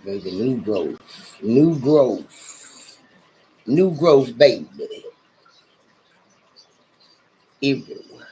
Baby, new growth. New growth. New growth, baby. Everywhere.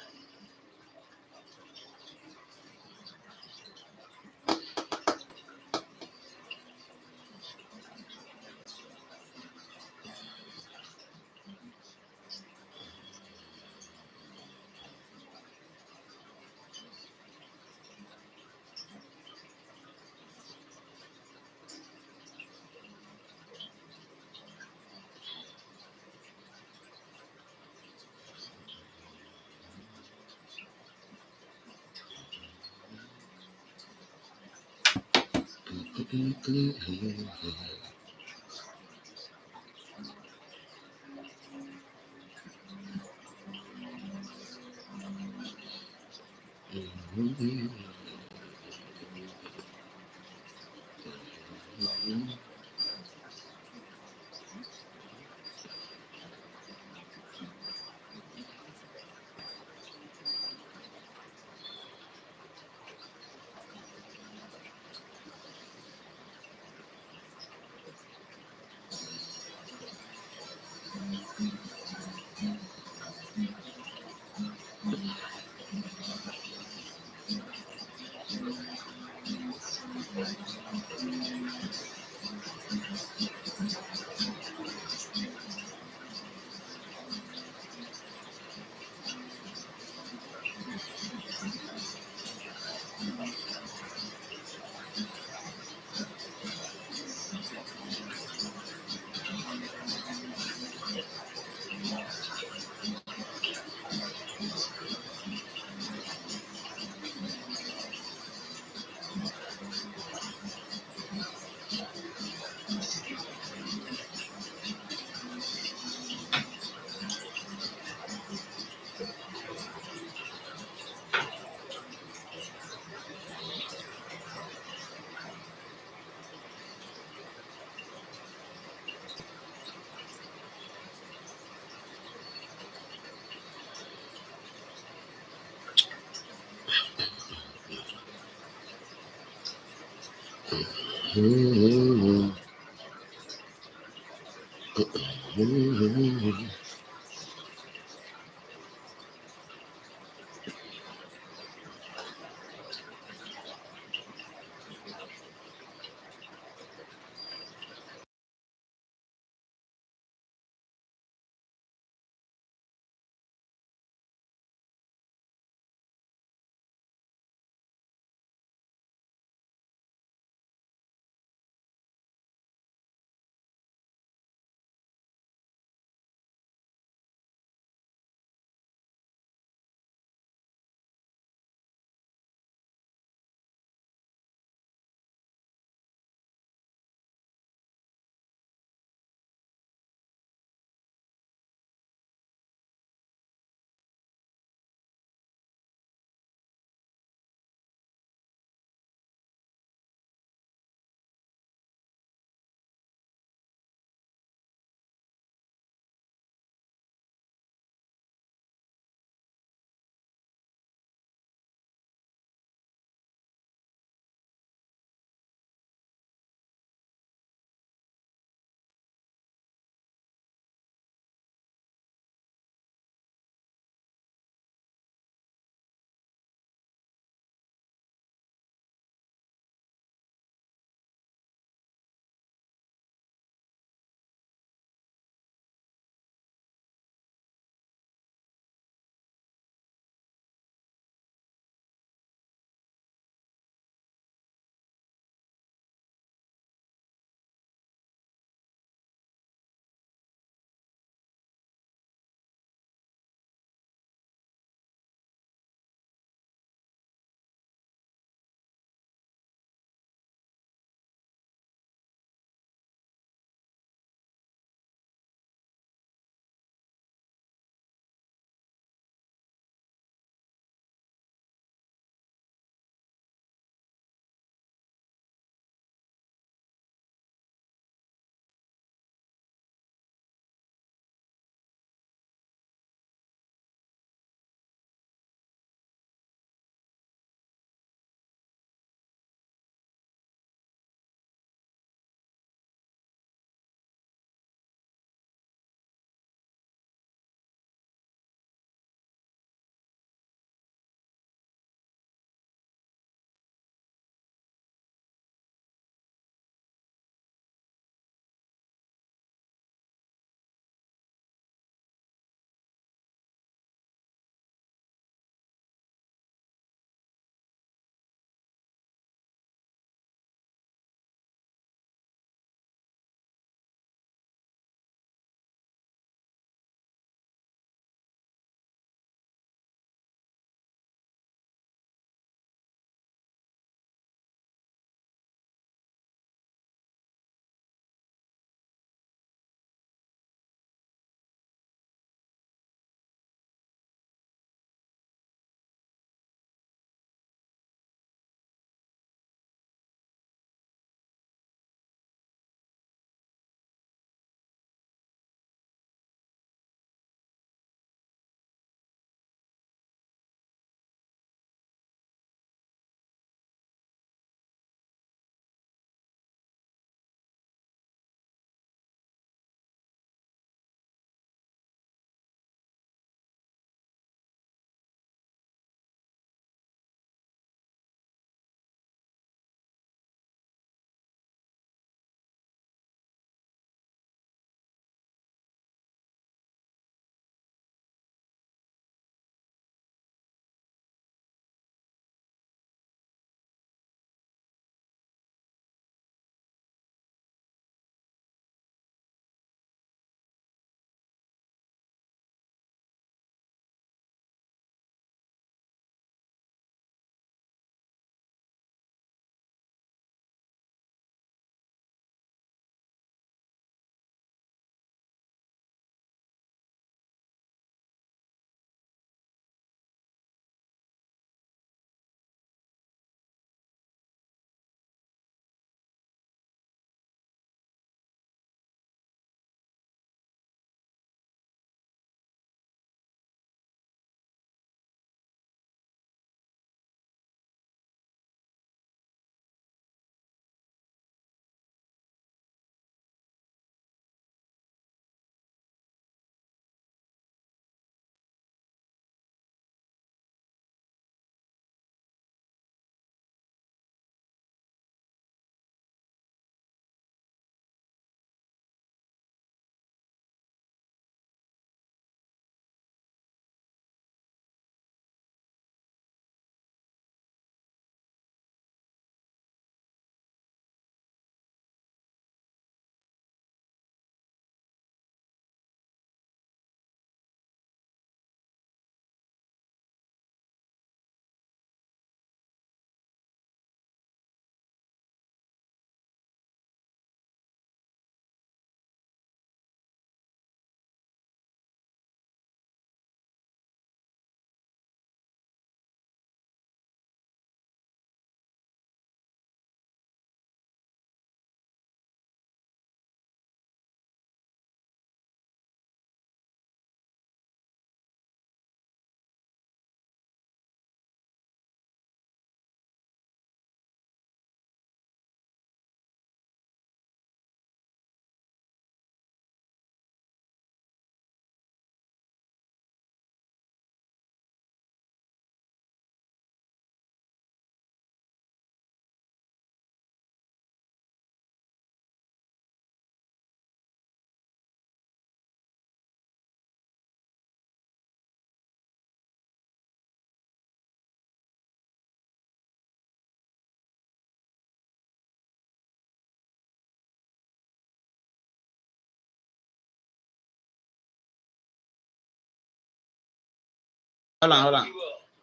Hold on.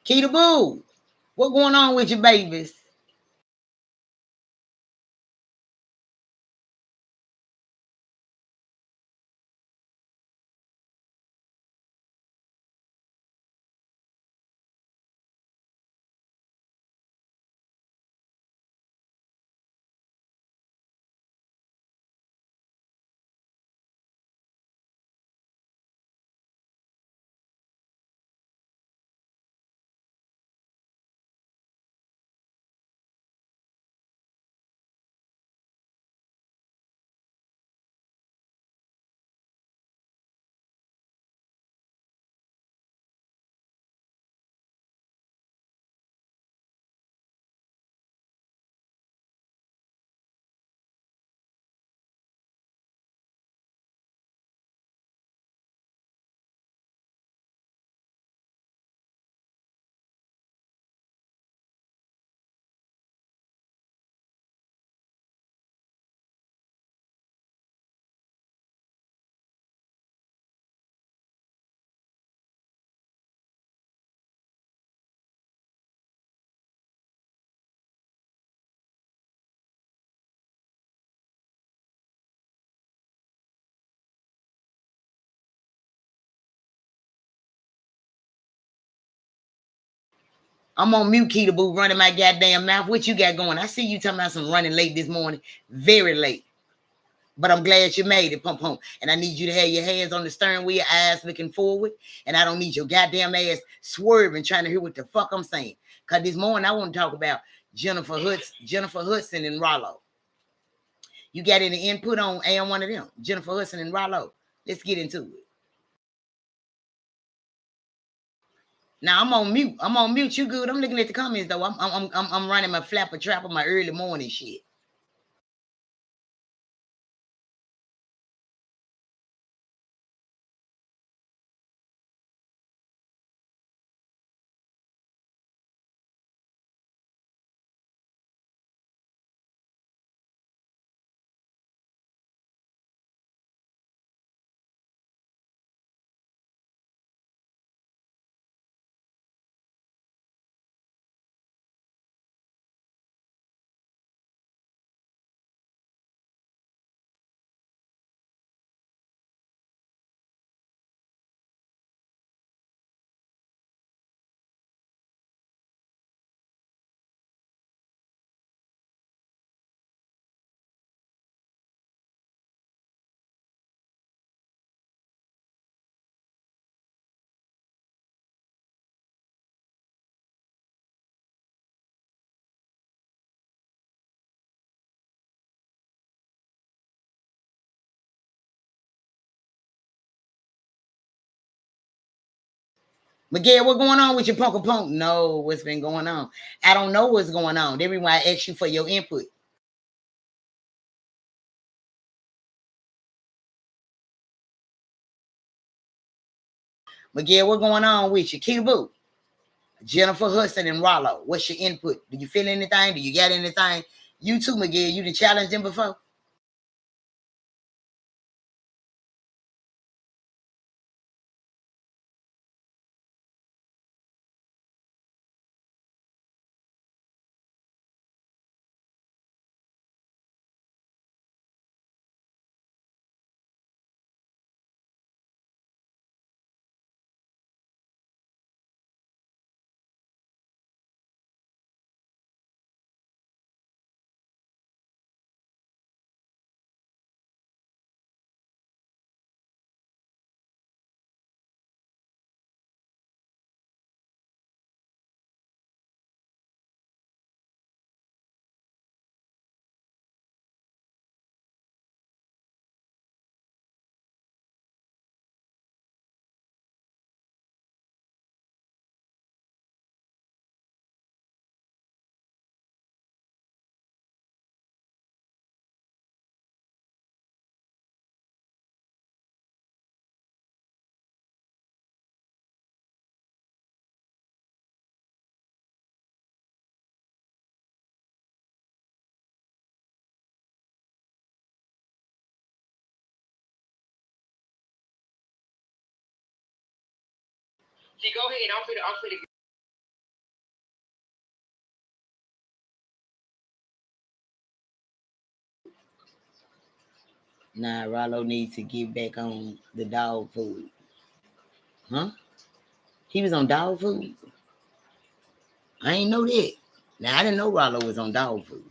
Keita Boo, what going on with your babies? I'm on mute, Keita Boo, running my goddamn mouth. What you got going? I see you talking about some running late this morning. Very late. But I'm glad you made it, pump pump. And I need you to have your hands on the steering wheel, eyes looking forward. And I don't need your goddamn ass swerving, trying to hear what the fuck I'm saying. Because this morning I want to talk about Jennifer Hudson and Rollo. You got any input on one of them? Jennifer Hudson and Rollo. Let's get into it. Now I'm on mute. I'm on mute. You good? I'm looking at the comments though. I'm running my flapper trapper, my early morning shit. Miguel, what going on with your poker punk? No, what's been going on? I don't know what's going on. That's why I asked you for your input. Miguel, what going on with you? Keita Boo, Jennifer Hudson and Rollo. What's your input? Do you feel anything? Do you got anything? You too, Miguel. You done challenged them before? G, go ahead. I'm finna. Nah, Rollo needs to get back on the dog food. Huh? He was on dog food? I ain't know that. Now, I didn't know Rollo was on dog food.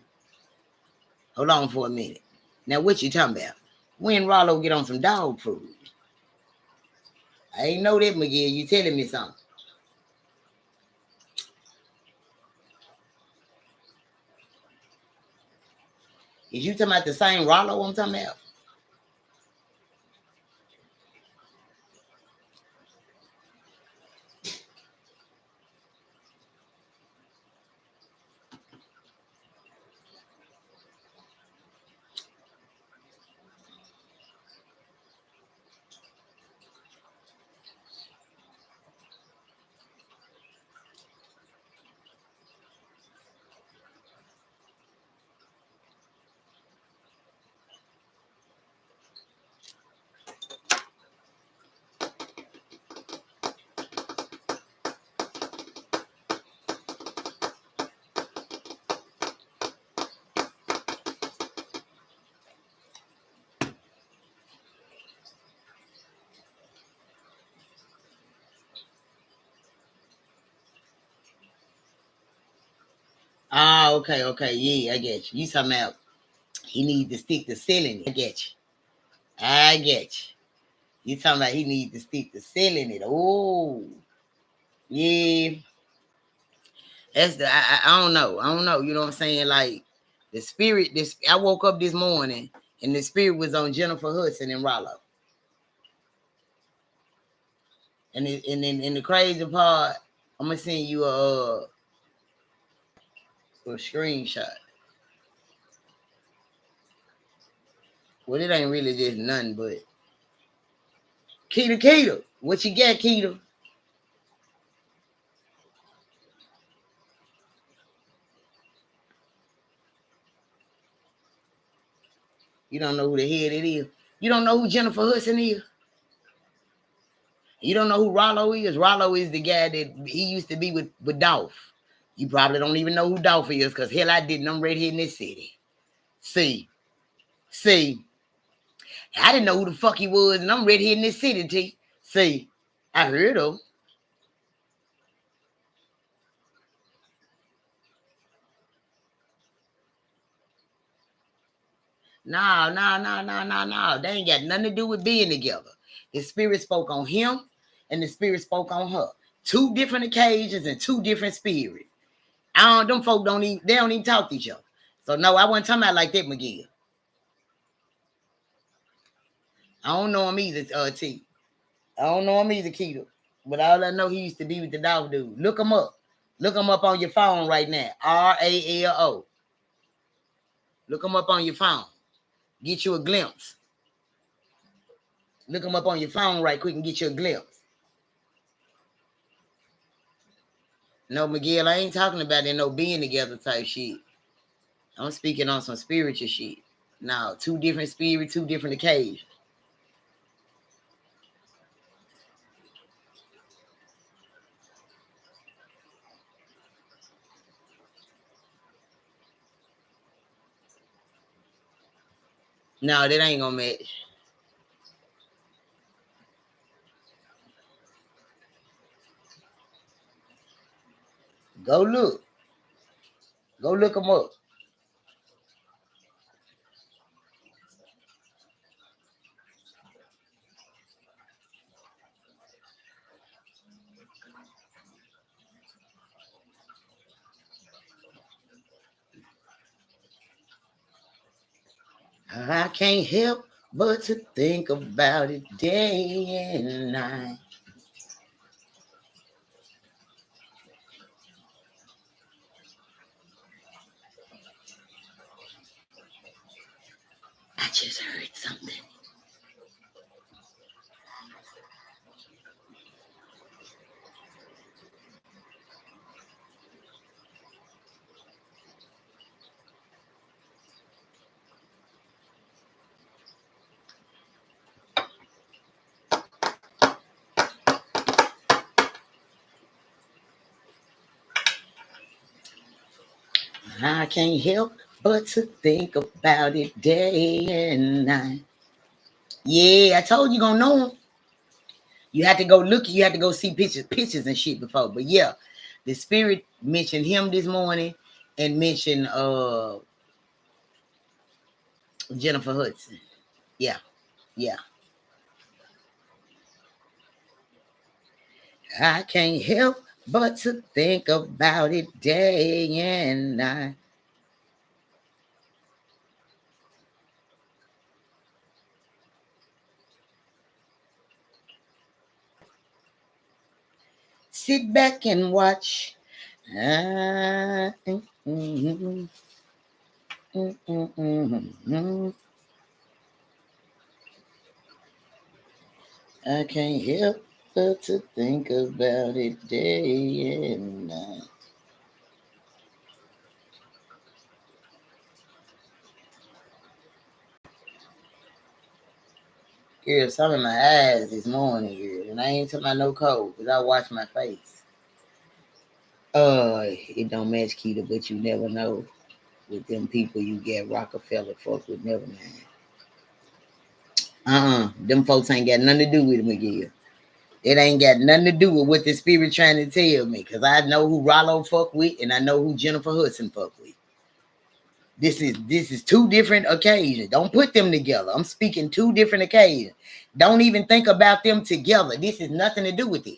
Hold on for a minute. Now, what you talking about? When Rollo get on some dog food? I ain't know that, Miguel. You telling me something. Is you talking about the same Rollo I'm talking about? Ah, okay. Yeah, I get you. You talking about he need to stick to selling it. I get you. You talking about he need to stick to selling it. Oh, yeah. That's the I don't know. You know what I'm saying? Like the spirit. This I woke up this morning and the spirit was on Jennifer Hudson and Rollo. And in the crazy part, I'm gonna send you a screenshot. Well, it ain't really just nothing but Keita. What you got, Keita? You don't know who the head it is. You don't know who Jennifer Hudson is. You don't know who Rollo is. Rollo is the guy that he used to be with Dolph. You probably don't even know who Dolph is because hell, I didn't. I'm right here in this city. See, I didn't know who the fuck he was, and I'm right here in this city, T. See, I heard him. No. They ain't got nothing to do with being together. The spirit spoke on him, and the spirit spoke on her. Two different occasions and two different spirits. Them folk don't even talk to each other. So no, I wasn't talking about like that, McGill. I don't know him either, T. I don't know him either, Keto. But all I know, he used to be with the dog dude. Look him up. Look him up on your phone right now. RALO. Look him up on your phone. Get you a glimpse. Look him up on your phone right quick and get you a glimpse. No, Miguel, I ain't talking about that no being together type shit. I'm speaking on some spiritual shit. Now, two different spirits, two different occasions. No, that ain't gonna match. Go look. Go look them up. I can't help but to think about it day and night. I just heard something. I can't help but to think about it day and night. Yeah, I told you gonna know him. You had to go look. You had to go see pictures and shit before. But yeah, the spirit mentioned him this morning and mentioned Jennifer Hudson. Yeah, yeah. I can't help but to think about it day and night. Sit back and watch. Ah, mm, mm, mm, mm, mm, mm. I can't help but to think about it day and night. Girl, some in my eyes this morning, girl, and I ain't talking about no cold, because I wash my face. It don't match Keita, but you never know. With them people you get Rockefeller fuck with, never mind. Them folks ain't got nothing to do with them again. It ain't got nothing to do with what the spirit trying to tell me, because I know who Rollo fuck with and I know who Jennifer Hudson fuck with. This is two different occasions. Don't put them together. I'm speaking two different occasions. Don't even think about them together. This is nothing to do with it.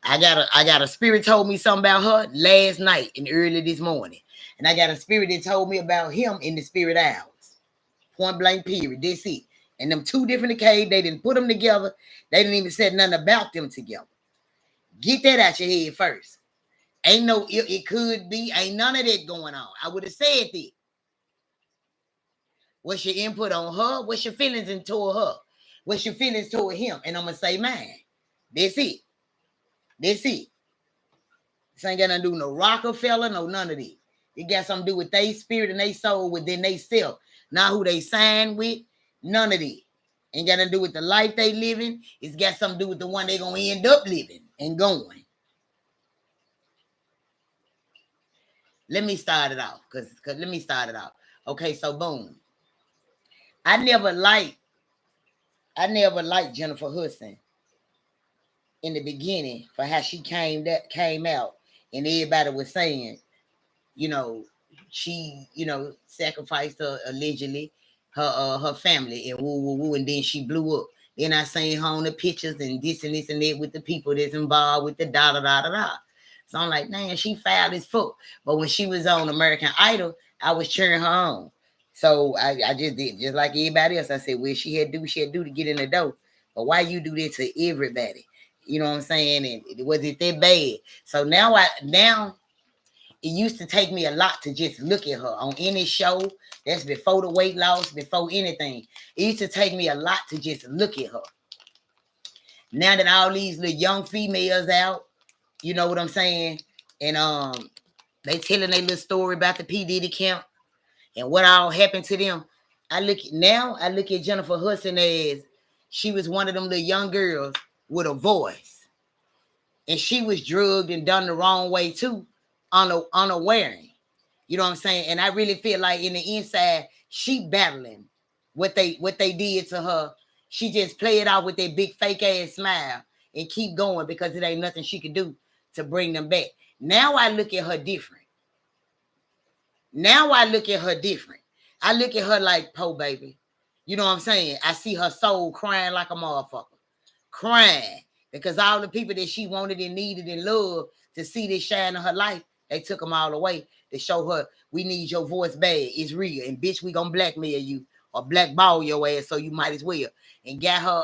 I got a spirit told me something about her last night and early this morning. And I got a spirit that told me about him in the spirit hours. Point blank period. That's it. And them two different occasions, they didn't put them together. They didn't even say nothing about them together. Get that out your head first. Ain't no it could be. Ain't none of that going on. I would have said that. What's your input on her? What's your feelings toward her? What's your feelings toward him? And I'm going to say mine. That's it. That's it. This ain't got nothing to do with no Rockefeller, no none of that. It got something to do with their spirit and their soul within they self. Not who they signed with, none of that. Ain't got nothing to do with the life they living. It's got something to do with the one they going to end up living and going. Let me start it off. Cause let me start it off. Okay, so boom. I never liked Jennifer Hudson in the beginning for how she came out, and everybody was saying, you know, she, sacrificed her allegedly her family and woo woo woo, and then she blew up. Then I seen her on the pictures and this and this and that with the people that's involved with the da da da da da. So I'm like, man, she foul as fuck. But when she was on American Idol, I was cheering her on. So I just did just like everybody else. I said, well, she had to do to get in the door. But why you do this to everybody? You know what I'm saying? And was it that bad? So now it used to take me a lot to just look at her on any show. That's before the weight loss, before anything. It used to take me a lot to just look at her. Now that all these little young females out, you know what I'm saying? And they telling their little story about the P. Diddy camp and what all happened to them. I look at Jennifer Hudson as she was one of them little young girls with a voice. And she was drugged and done the wrong way too, unaware. You know what I'm saying? And I really feel like in the inside, she battling what they did to her. She just play it out with that big fake ass smile and keep going because it ain't nothing she could do to bring them back. Now I look at her different. I look at her like, po baby. You know what I'm saying? I see her soul crying like a motherfucker. Crying. Because all the people that she wanted and needed and loved to see this shine in her life, they took them all away to show her, we need your voice bad. It's real. And bitch, we gonna blackmail you or blackball your ass, so you might as well. And got her,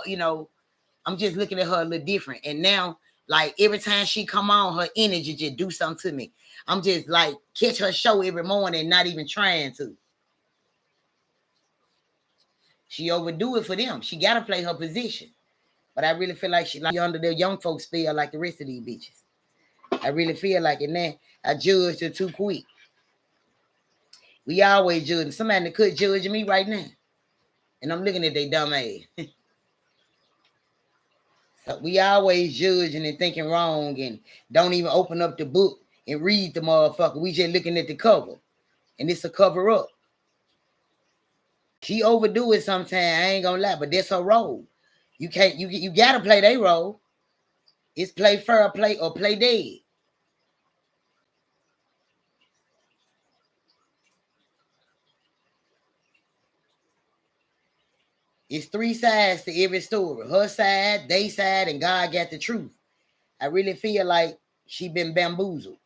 I'm just looking at her a little different. And now, like, every time she come on, her energy just do something to me. I'm just like, catch her show every morning, not even trying to. She overdo it for them. She got to play her position. But I really feel like she like under the young folks feel like the rest of these bitches. I really feel like it now. I judged her too quick. We always judge. Somebody could judge me right now. And I'm looking at they dumb ass. So we always judging and thinking wrong and don't even open up the book and read the motherfucker. We just looking at the cover. And it's a cover up. She overdo it sometimes, I ain't gonna lie, but that's her role. You can't, you gotta play their role. It's play fair, play or play dead. It's three sides to every story. Her side, they side, and God got the truth. I really feel like she been bamboozled.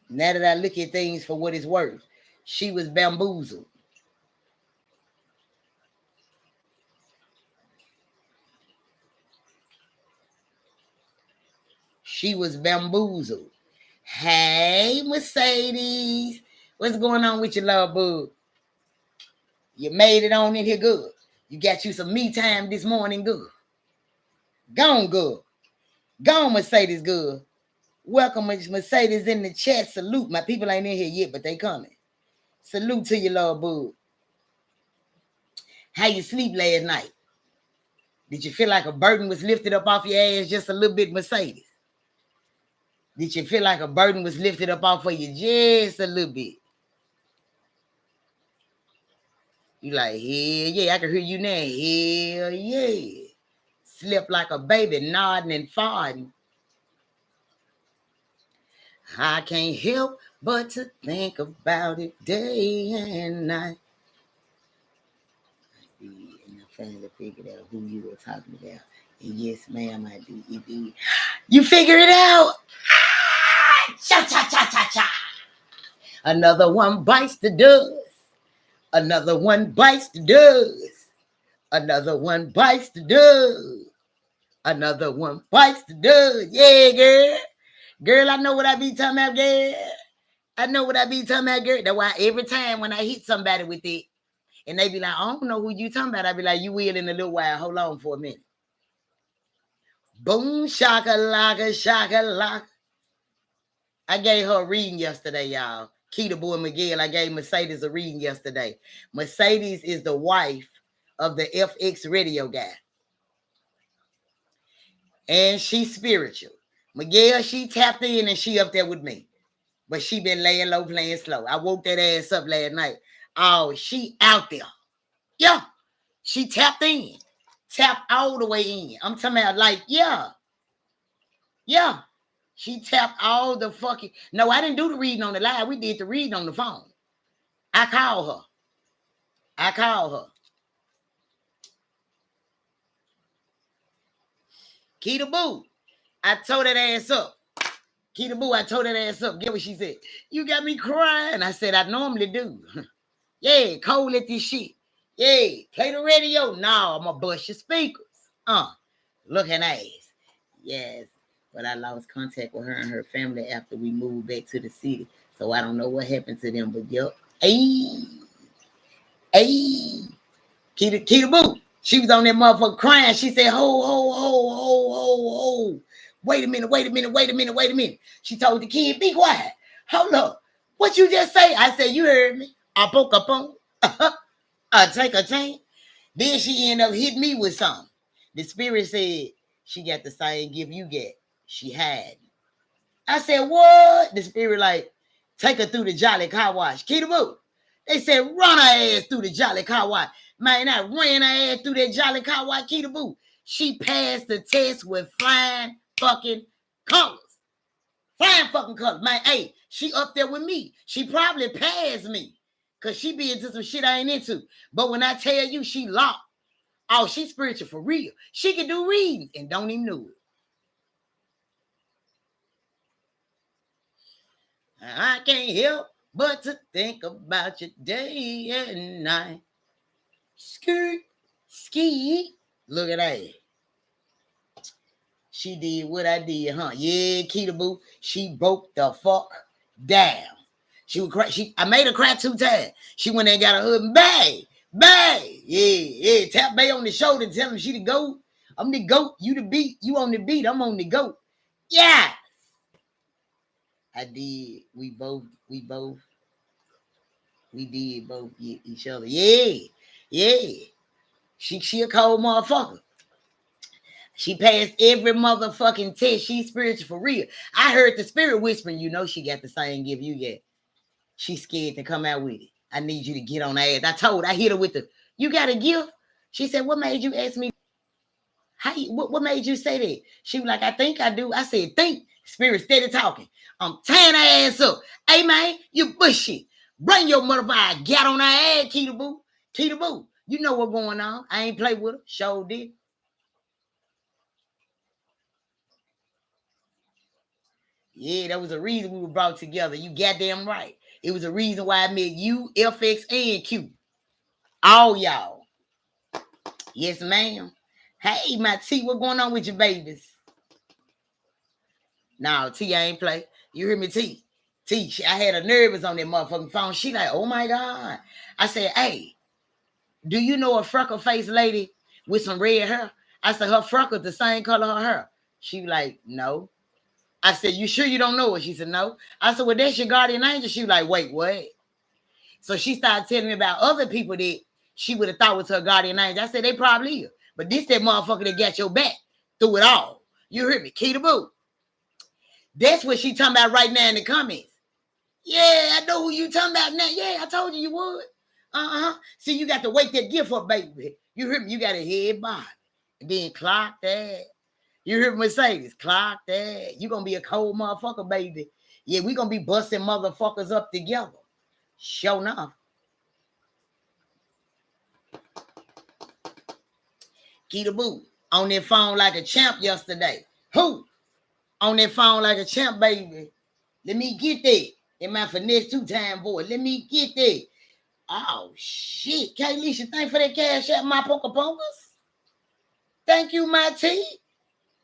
Now that I look at things for what it's worth, she was bamboozled. She was bamboozled. Hey, Mercedes. What's going on with your love, boo? You made it on in here good. You got you some me time this morning good. Gone good. Gone Mercedes good. Welcome Mercedes in the chat. Salute. My people ain't in here yet, but they coming. Salute to your love, boo. How you sleep last night? Did you feel like a burden was lifted up off your ass just a little bit, Mercedes? Did you feel like a burden was lifted up off of you just a little bit? You like, hell yeah, I can hear you now. Hell yeah. Slept like a baby, nodding and farting. I can't help but to think about it day and night. And I finally figured out who you were talking about. And yes, ma'am, I did. You figure it out. Cha cha cha cha cha. Another one bites the dust. Another one bites the dust. Another one bites the dust. Another one bites the dust. Yeah, girl. Girl, I know what I be talking about, girl. I know what I be talking about, girl. That's why every time when I hit somebody with it, and they be like, I don't know who you talking about. I be like, you will in a little while. Hold on for a minute. Boom, shaka-laka, shaka-laka. I gave her a reading yesterday, y'all. Keita Boy Miguel, I gave Mercedes a reading yesterday. Mercedes is the wife of the FX radio guy. And she's spiritual. Miguel, she tapped in and she up there with me. But she been laying low, playing slow. I woke that ass up last night. Oh, she out there. Yeah. She tapped in. Tapped all the way in. I'm talking about like, yeah. Yeah. She tapped all the fucking... No, I didn't do the reading on the live. We did the reading on the phone. I called her. Keita Boo, I told that ass up. Keita Boo, I told that ass up. Get what she said? You got me crying. I said, I normally do. Yeah, cold at this shit. Yeah, play the radio. No, I'm going to bust your speakers. Looking ass. Yes, but I lost contact with her and her family after we moved back to the city. So I don't know what happened to them, but yep. Hey. Keita Boo. She was on that motherfucker crying. She said, ho. Wait a minute. She told the kid, be quiet. Hold up. What you just say? I said, you heard me. Apon. Take a chain. Then she ended up hitting me with something. The spirit said, she got the same gift you get. She had. I said, what? The spirit like, take her through the Jolly Car Wash. Keita Boo. They said, run her ass through the Jolly Car Wash. Man, I ran her ass through that Jolly Car Wash. Keita Boo. She passed the test with flying fucking colors. Flying fucking colors. Man, hey, she up there with me. She probably passed me. Because she be into some shit I ain't into. But when I tell you she locked, oh, she's spiritual for real. She can do readings and don't even know it. I can't help but to think about your day and night. Ski. Look at that. She did what I did, huh? Yeah, Keita Boo. She broke the fuck down. She would cry. I made her cry 2 times. She went and got her husband. Bae. Yeah. Tap Bae on the shoulder and tell him she the goat. I'm the goat. You the beat. You on the beat. I'm on the goat. Yeah. I did. We did both get each other. Yeah. She a cold motherfucker. She passed every motherfucking test. She's spiritual for real. I heard the spirit whispering, you know she got the same gift you get. She's scared to come out with it. I need you to get on her ass. I hit her with the, you got a gift? She said, what made you ask me? What made you say that? She was like, I think I do. I said, think. Spirit steady talking. I'm tearing her ass up. Hey, man, you bushy. Bring your motherfucker. Get on her ass, Keita Boo. Keita Boo, you know what's going on. I ain't play with her. Sure did. Yeah, that was a reason we were brought together. You goddamn right. It was a reason why I met you, FX, and Q. All y'all. Yes, ma'am. Hey, my T, what going on with your babies? No, T, I ain't play. You hear me, T? T, I had her nervous on that motherfucking phone. She like, oh my God. I said, hey, do you know a freckle-faced lady with some red hair? I said, her freckle the same color her hair. She like, no. I said, you sure you don't know her? She said, no. I said, well, that's your guardian angel. She was like, wait, what? So she started telling me about other people that she would have thought was her guardian angel. I said, they probably is. But this that motherfucker that got your back through it all. You heard me? Keita Boo. That's what she talking about right now in the comments. Yeah, I know who you talking about now. Yeah, I told you you would. See, you got to wake that gift up, baby. You heard me? You got a head body. And then clock that. You heard Mercedes? Clock that. You gonna be a cold motherfucker, baby. Yeah, we gonna be busting motherfuckers up together. Sure enough. Keita Boo on that phone like a champ yesterday. Who? On that phone like a champ, baby. Let me get that. In my finesse 2-time boy. Let me get that. Oh, shit. Kaylisha, thank for that cash out, my poker pokers. Thank you, my T.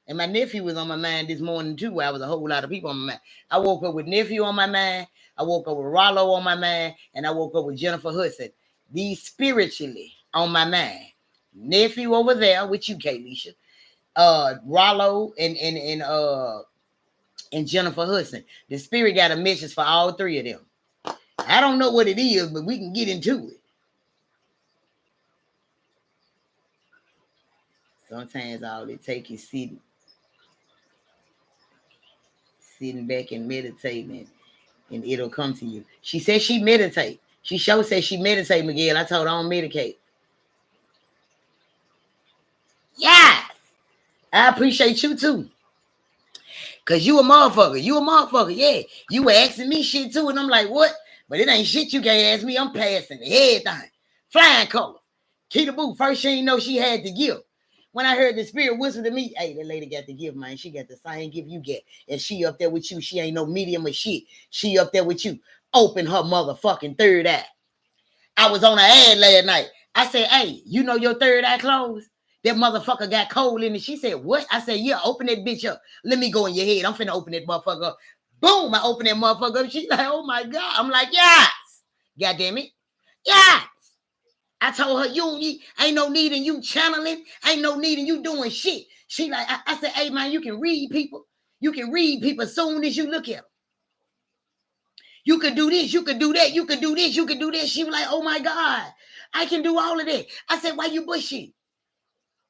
And my nephew was on my mind this morning, too. I was a whole lot of people on my mind. I woke up with nephew on my mind. I woke up with Rollo on my mind. And I woke up with Jennifer Hudson. These spiritually on my mind. Nephew over there with you, Kaylisha. Rollo and Jennifer Hudson. The spirit got a message for all three of them. I don't know what it is, but we can get into it. Sometimes all it takes is sitting back and meditating, and it'll come to you. She said she meditate. She sure said she meditate, Miguel. I told her I don't medicate. Yes. I appreciate you too. Cause you a motherfucker. You a motherfucker. Yeah. You were asking me shit too. And I'm like, what? But it ain't shit you can't ask me. I'm passing everything. Flying color. Keita Boo, first she ain't know she had to give. When I heard the spirit whisper to me, hey, that lady got the gift, man. She got the same gift you get. And she up there with you. She ain't no medium of shit. She up there with you. Open her motherfucking third eye. I was on her ad last night. I said, hey, you know your third eye closed? That motherfucker got cold in it. She said, what? I said, yeah, open that bitch up. Let me go in your head. I'm finna open that motherfucker up. Boom, I open that motherfucker up. She's like, oh my God. I'm like, yes. God damn it. Yes. I told her, ain't no need in you channeling. Ain't no need in you doing shit. She like, I said, hey man, you can read people. You can read people as soon as you look at them. You could do this, you could do that, you could do this, you could do this. She was like, oh my God, I can do all of that. I said, why you bushy?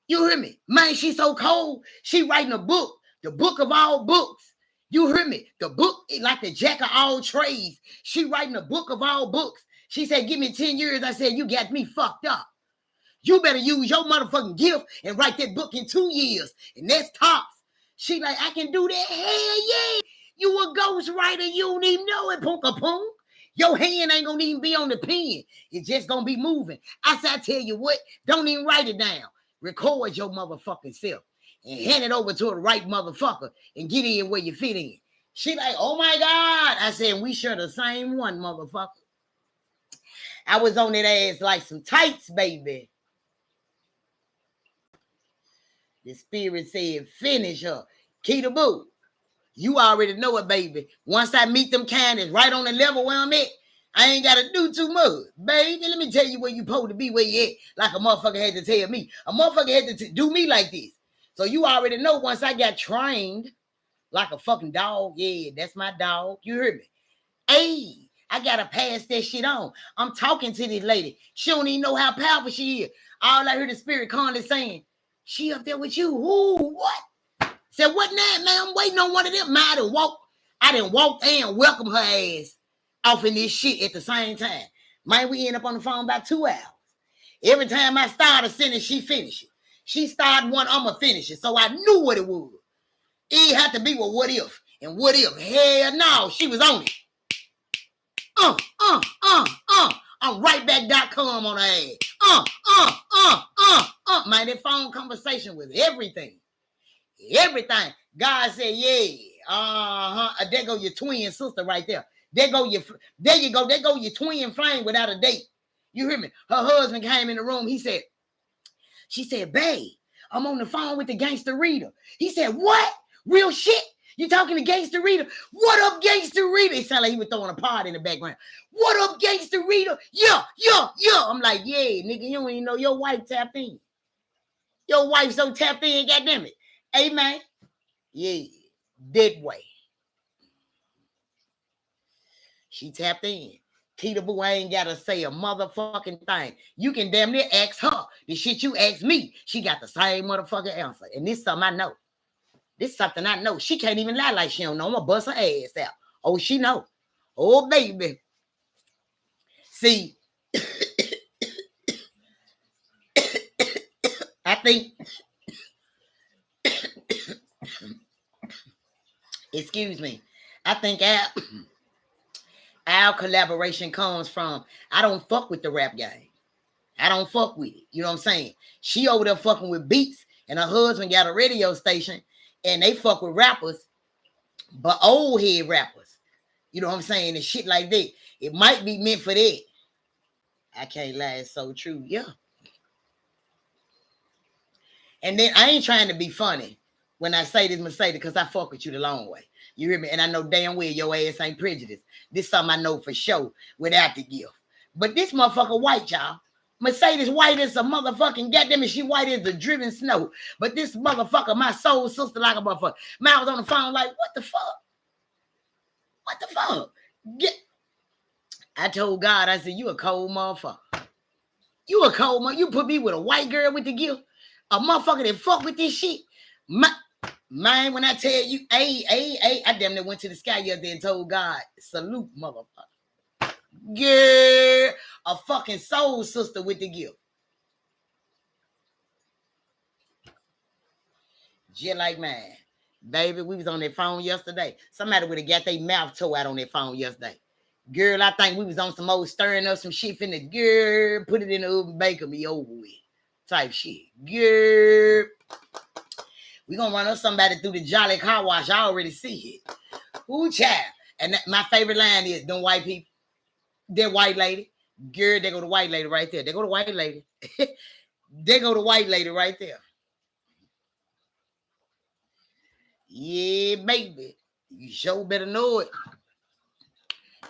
You hear me? Man, she's so cold. She writing a book, the book of all books. You hear me? The book is like the jack of all trades. She writing a book of all books. She said, give me 10 years. I said, you got me fucked up. You better use your motherfucking gift and write that book in 2 years. And that's tops. She like, I can do that. Hell yeah. You a ghostwriter. You don't even know it, Punka. Your hand ain't gonna even be on the pen. It's just gonna be moving. I said, I tell you what, don't even write it down. Record your motherfucking self and hand it over to the right motherfucker and get in where you fit in. She like, oh my God. I said, we share the same one, motherfucker. I was on that ass like some tights, baby. The spirit said, finish her. Keita Boo, you already know it, baby. Once I meet them kindness right on the level where I'm at, I ain't got to do too much. Baby, let me tell you where you supposed to be, where you at. Like a motherfucker had to tell me. A motherfucker had to do me like this. So you already know once I got trained like a fucking dog. Yeah, that's my dog. You heard me? Hey, I got to pass that shit on. I'm talking to this lady. She don't even know how powerful she is. All I heard the spirit calmly saying, she up there with you. Who? what? Said, what now, man? I'm waiting on one of them. Man, I didn't walk and welcome her ass off in this shit at the same time. Man, we end up on the phone about 2 hours. Every time I start a sentence, she finish it. She started one, I'ma finish it. So I knew what it was. It had to be with what if. And what if? Hell no, she was on it. I'm rightback.com on her ass. Man, that phone conversation was everything. Everything. God said, yeah. There go your twin sister right there. There you go. There go your twin flame without a date. You hear me? Her husband came in the room. She said, babe, I'm on the phone with the gangster Rita. He said, what? Real shit? You talking to Gangster Rita? What up, Gangster Rita? It sounded like he was throwing a party in the background. What up, Gangster Rita? Yeah. I'm like, yeah, nigga, you don't even know your wife tapped in. Your wife so tapped in, goddamn it. Hey, man. Yeah, dead way. She tapped in. Keita Boo ain't got to say a motherfucking thing. You can damn near ask her. The shit you ask me, she got the same motherfucking answer. And this is something I know. This is something I know. She can't even lie like she don't know. I'm going to bust her ass out. Oh, she know. Oh, baby. See, I think, excuse me, I think our collaboration comes from, I don't fuck with the rap game. I don't fuck with it. You know what I'm saying? She over there fucking with beats, and her husband got a radio station, and they fuck with rappers, but old head rappers. You know what I'm saying? And shit like that. It might be meant for that. I can't lie, it's so true. Yeah. And then I ain't trying to be funny when I say this, Mercedes, because I fuck with you the long way. You hear me? And I know damn well your ass ain't prejudiced. This is something I know for sure without the gift. But this motherfucker white, y'all. Mercedes white as a motherfucking goddamn it, she white as the driven snow. But this motherfucker, my soul sister like a motherfucker. Man, I was on the phone like, what the fuck? What the fuck? I told God, I said, you a cold motherfucker. You a cold motherfucker. You put me with a white girl with the gift. A motherfucker that fuck with this shit. Man, when I tell you, I damn near went to the sky yesterday and told God, salute, motherfucker. Girl, a fucking soul sister with the gift. Just like mine. Baby, we was on that phone yesterday. Somebody would have got their mouth tore out on that phone yesterday. Girl, I think we was on some old stirring up some shit finna, girl, put it in the oven, bake me over with. Type shit. Girl. We gonna run up somebody through the Jolly car wash. I already see it. Ooh, child. And my favorite line is, them white people. That white lady. Girl, they go the white lady right there. They go the white lady. They go the white lady right there. Yeah, baby. You sure better know it.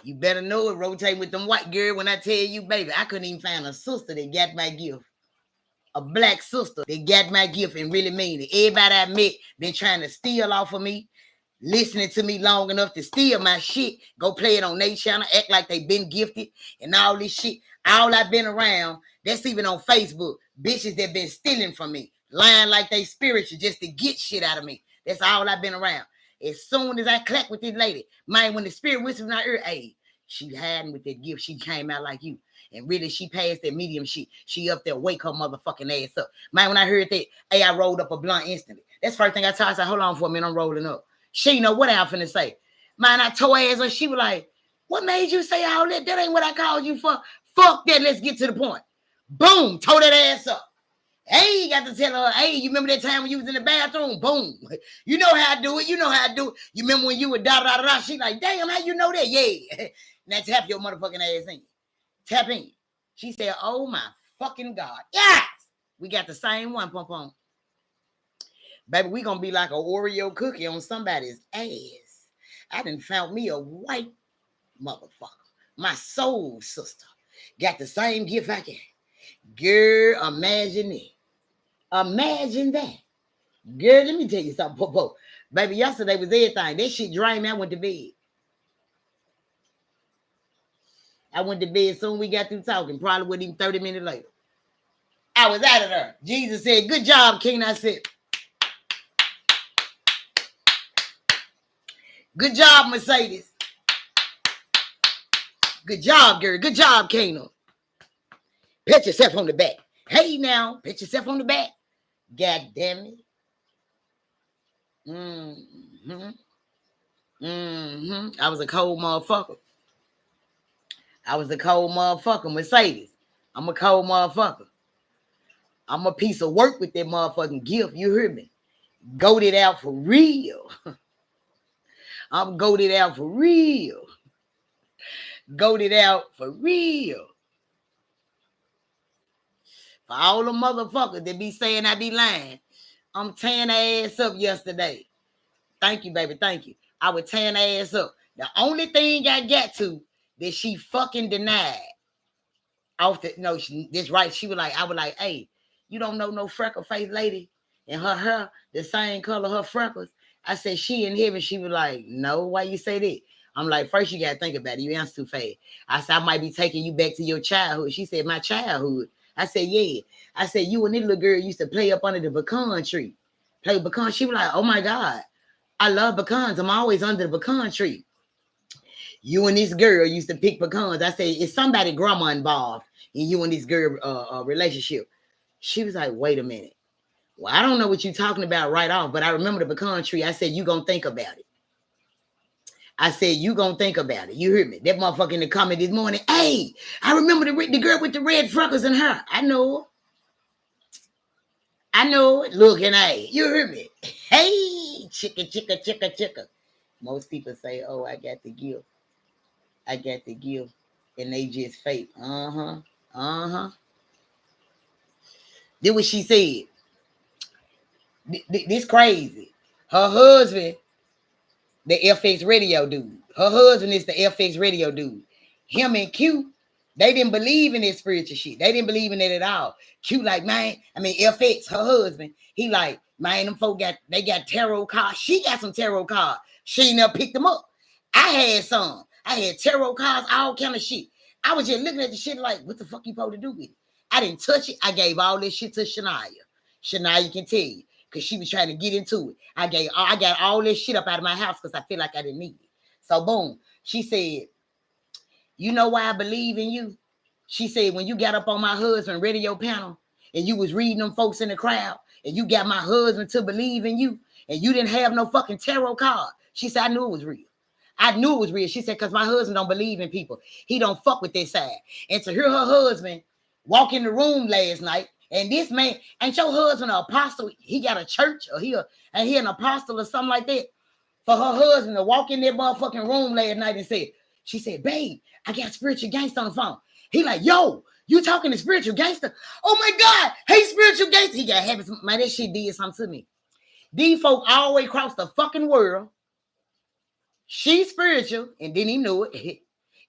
You better know it. Rotate with them white girl. When I tell you, baby, I couldn't even find a sister that got my gift. A black sister that got my gift and really mean it. Everybody I met been trying to steal off of me, listening to me long enough to steal my shit, go play it on their channel, act like they been gifted and all this shit. All I've been around, that's even on Facebook, bitches that been stealing from me, lying like they spiritual just to get shit out of me. That's all I've been around. As soon as I clack with this lady, man, when the spirit whispers in her ear, hey, she hiding with that gift. She came out like you. And really, she passed that medium shit. She up there, wake her motherfucking ass up. Man, when I heard that, hey, I rolled up a blunt instantly. That's the first thing I told her. I said, hold on for a minute, I'm rolling up. She know what I'm finna say. Man, I tore ass up. She was like, what made you say all that? That ain't what I called you for. Fuck that, let's get to the point. Boom, tore that ass up. Hey, you got to tell her, hey, you remember that time when you was in the bathroom? Boom. You know how I do it. You know how I do it. You remember when you were da-da-da-da? She like, damn, how you know that? Yeah. Now tap your motherfucking ass in. Tap in. She said, oh my fucking God. Yes! We got the same one, pom-pom. Baby, we gonna be like an Oreo cookie on somebody's ass. I done found me a white motherfucker. My soul sister. Got the same gift I got. Girl, imagine it. Imagine that. Girl, let me tell you something, Popo. Baby, yesterday was everything. That shit drained me. I went to bed. I went to bed as soon as we got through talking. Probably wasn't even 30 minutes later. I was out of there. Jesus said, good job, King. I said, Good job, Mercedes. Good job, girl. Good job, Kano. Pat yourself on the back. Hey now, pat yourself on the back. God damn it. I was a cold motherfucker. I was a cold motherfucker, Mercedes. I'm a cold motherfucker. I'm a piece of work with that motherfucking gift. You heard me? Goated out for real. I'm goated out for real. Goated out for real. For all the motherfuckers that be saying I be lying, I'm tearing their ass up yesterday. Thank you, baby. Thank you. I would tear their ass up. The only thing I got to that she fucking denied. Off the no, this right. She was like, I was like, hey, you don't know no freckle face lady and her hair the same color, her freckles. I said, she in heaven. She was like, no, why you say that? I'm like, first you gotta think about it. You answer too fast. I said, I might be taking you back to your childhood. She said, my childhood. I said, yeah. I said, you and this little girl used to play up under the pecan tree. Play with pecan. She was like, oh my God, I love pecans. I'm always under the pecan tree. You and this girl used to pick pecans. I said, is somebody grandma involved in you and this girl relationship? She was like, wait a minute. Well, I don't know what you're talking about right off, but I remember the pecan tree. I said, you gonna think about it. I said, you gonna think about it. You heard me? That motherfucker in the comment this morning. Hey, I remember the girl with the red freckles in her. I know. I know it. Look and hey, you heard me? Hey, chicka, chicka, chicka, chicka. Most people say, oh, I got the gift. I got the gift. And they just fake. Did what she said. This crazy. Her husband, the FX radio dude. Her husband is the FX radio dude. Him and Q, they didn't believe in this spiritual shit. They didn't believe in it at all. Q like, man, FX, her husband, he like, man, them folk got tarot cards. She got some tarot cards. She ain't never picked them up. I had some. I had tarot cards, all kind of shit. I was just looking at the shit like, what the fuck you supposed to do with it? I didn't touch it. I gave all this shit to Shania. Shania can tell you, because she was trying to get into it. I got all this shit up out of my house because I feel like I didn't need it. So boom, she said, you know why I believe in you? She said, when you got up on my husband radio panel and you was reading them folks in the crowd and you got my husband to believe in you and you didn't have no fucking tarot card. She said, I knew it was real. I knew it was real. She said, because my husband don't believe in people. He don't fuck with this side. And to hear her husband walk in the room last night, and this man, ain't your husband an apostle? He got a church or he an apostle or something like that? For her husband to walk in that motherfucking room last night and said, she said, babe, I got spiritual gangster on the phone. He like, yo, you talking to spiritual gangster? Oh my God, hey, spiritual gangster. He got habits. Man, that shit did something to me. These folk all the way across the fucking world. She's spiritual and didn't even know it.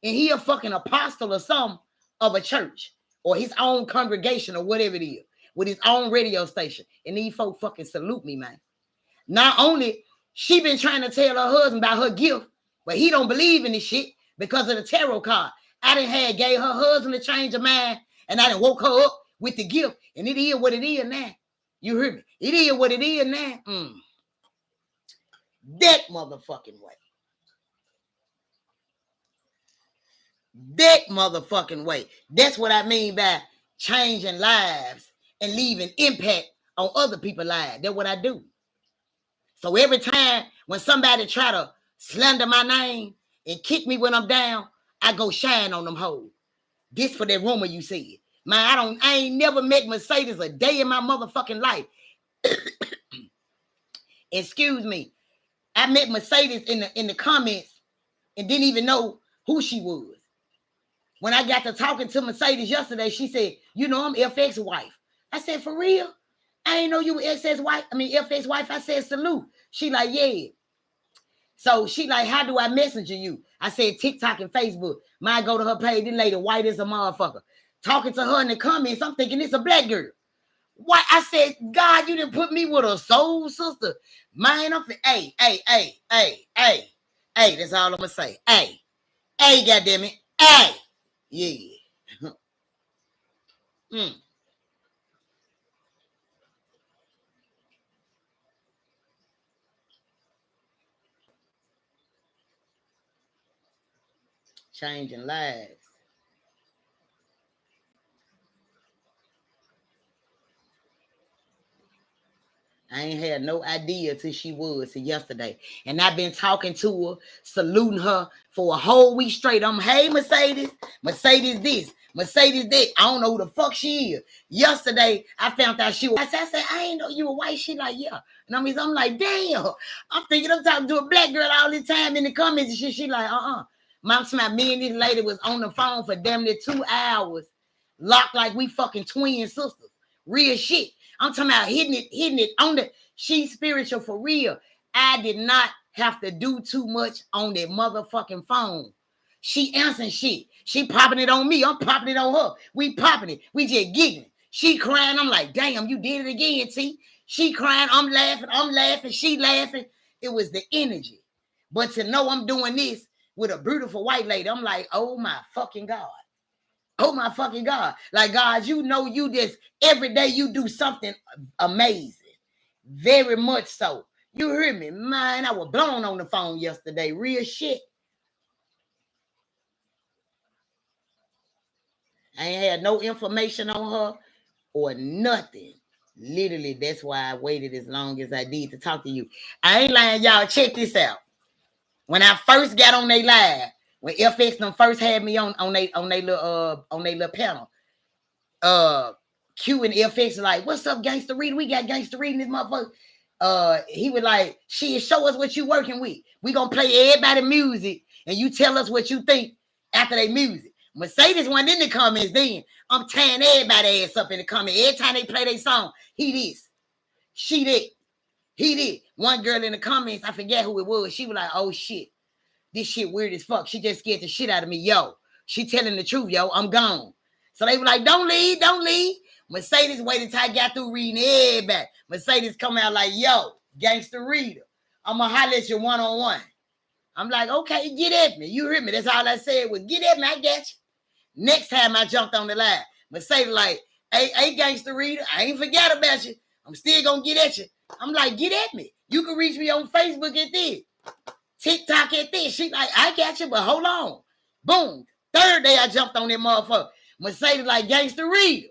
And he a fucking apostle or something of a church or his own congregation or whatever it is with his own radio station. And these folk fucking salute me, man. Not only she been trying to tell her husband about her gift, but he don't believe in this shit because of the tarot card. I done gave her husband a change of mind and I done woke her up with the gift. And it is what it is now. You heard me? It is what it is now. That motherfucking way. That motherfucking way. That's what I mean by changing lives and leaving impact on other people's lives. That's what I do. So every time when somebody try to slander my name and kick me when I'm down, I go shine on them hoes. This for that rumor you said. Man, I ain't never met Mercedes a day in my motherfucking life. Excuse me. I met Mercedes in the comments and didn't even know who she was. When I got to talking to Mercedes yesterday, she said, you know, I'm FX wife. I said, for real? I ain't know you were FX wife. I said, salute. She like, yeah. So she like, how do I messenger you? I said, TikTok and Facebook. Might go to her page. This lady white as a motherfucker. Talking to her in the comments, I'm thinking it's a black girl. Why? I said, God, you didn't put me with a soul sister. Man, hey. That's all I'm going to say. Hey, goddammit. Hey. Yeah. Changing lives. I ain't had no idea till she was yesterday. And I've been talking to her, saluting her for a whole week straight. I'm, hey, Mercedes, Mercedes this, Mercedes that. I don't know who the fuck she is. Yesterday, I found out she was. I said, I ain't know you were white. She like, yeah. And I'm like, damn. I'm thinking I'm talking to a black girl all the time in the comments and shit. She like, Mom, me and this lady was on the phone for damn near 2 hours, locked like we fucking twin sisters. Real shit. I'm talking about hitting it on the. She's spiritual for real. I did not have to do too much on that motherfucking phone. She answering shit. She popping it on me. I'm popping it on her. We popping it. We just giggling. She crying. I'm like, damn, you did it again, T. She crying. I'm laughing. She laughing. It was the energy. But to know I'm doing this with a beautiful white lady, I'm like, oh my fucking God. Oh my fucking God. Like, God, you know you just, every day you do something amazing. Very much so. You hear me? Man, I was blown on the phone yesterday. Real shit. I ain't had no information on her or nothing. Literally, that's why I waited as long as I did to talk to you. I ain't lying, y'all. Check this out. When I first got on they live, when FX them first had me on they little panel, Q and FX like, what's up, Gangsta Reader? We got Gangsta Reading this motherfucker. He was like, shit, show us what you working with. We gonna play everybody music and you tell us what you think after they music. Mercedes went in the comments then. I'm tearing everybody ass up in the comments. Every time they play their song, he this, she did, he did. One girl in the comments, I forget who it was. She was like, oh shit, this shit weird as fuck. She just scared the shit out of me. Yo, she telling the truth, yo. I'm gone. So they were like, don't leave, don't leave. Mercedes waited till I got through reading everybody. Mercedes come out like, yo, Gangsta Reader, I'm going to holler at you one-on-one. I'm like, okay, get at me. You hear me? That's all I said was, get at me, I got you. Next time I jumped on the line, Mercedes like, hey, Gangsta Reader, I ain't forgot about you. I'm still going to get at you. I'm like, get at me. You can reach me on Facebook at this. TikTok at this. She like, I got you, but hold on. Boom. Third day I jumped on that motherfucker. Mercedes like, Gangsta Reader.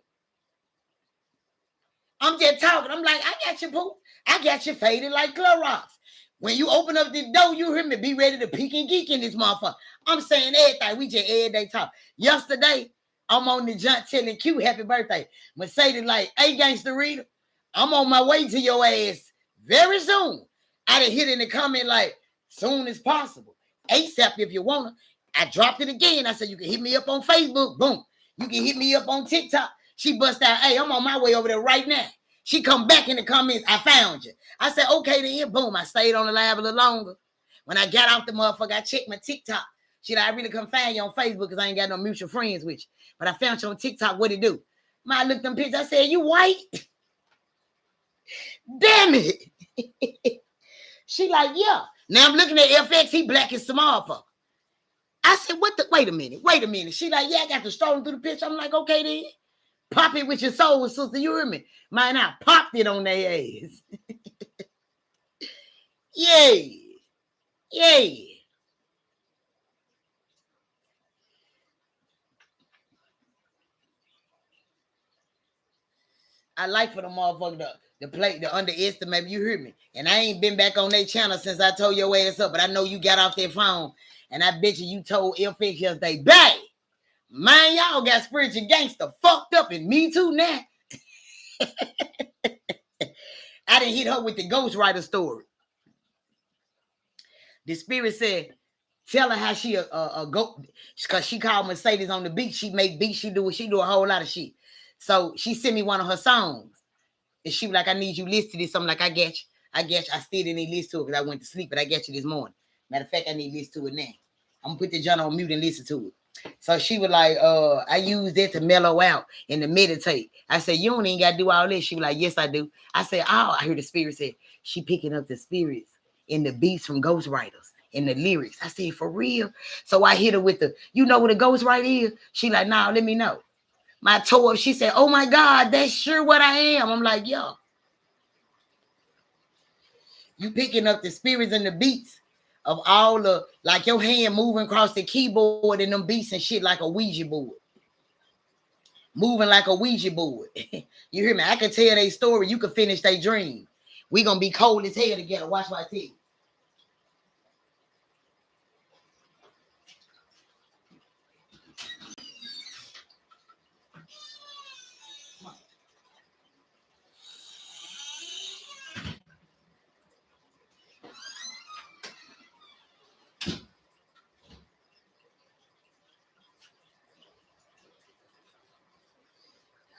I'm just talking. I'm like, I got you, Pooh. I got you faded like Clorox. When you open up the door, you hear me, be ready to peek and geek in this motherfucker. I'm saying everything. We just every day talk. Yesterday, I'm on the jump telling Q happy birthday. Mercedes like, hey, Gangsta Reader, I'm on my way to your ass very soon. I done hit in the comment like, soon as possible. ASAP if you want to. I dropped it again. I said, you can hit me up on Facebook. Boom. You can hit me up on TikTok. She bust out, hey, I'm on my way over there right now. She come back in the comments, I found you. I said, okay, then, boom. I stayed on the live a little longer. When I got out the motherfucker, I checked my TikTok. She like, I really couldn't find you on Facebook because I ain't got no mutual friends with you. But I found you on TikTok. What'd it do? I looked them pictures. I said, you white? Damn it. She like, yeah. Now I'm looking at FX. He black as small fuck. I said, what the? Wait a minute. She like, yeah, I got to strolling through the picture. I'm like, okay, then. Pop it with your soul, sister. You hear me? Man, I popped it on their ass. Yay. I like for the motherfucker to play, to underestimate. You hear me? And I ain't been back on their channel since I told your ass up. But I know you got off their phone. And I bet you told FX yesterday, babe, man, y'all got spiritual gangster fucked up, and me too now. I didn't hit her with the ghostwriter story. The spirit said, tell her how she go, because she called Mercedes on the beat. She make beats. She do a whole lot of shit. So she sent me one of her songs. And she was like, I need you listen to this. I'm like, I get you. I still didn't need to listen to it because I went to sleep, but I get you this morning. Matter of fact, I need to listen to it now. I'm going to put the joint on mute and listen to it. So she was like, I use that to mellow out and to meditate. I said, you don't even got to do all this. She was like, yes, I do. I said, oh, I heard the spirit say, she picking up the spirits in the beats from ghostwriters and the lyrics. I said, for real? So I hit her with the, you know what a ghostwriter is? She like, nah, let me know. My toe up, she said, oh my God, that's sure what I am. I'm like, yo. You picking up the spirits and the beats of all the, like your hand moving across the keyboard and them beats and shit like a Ouija board. Moving like a Ouija board. You hear me? I can tell their story. You can finish their dream. We gonna be cold as hell together. Watch what I tell you.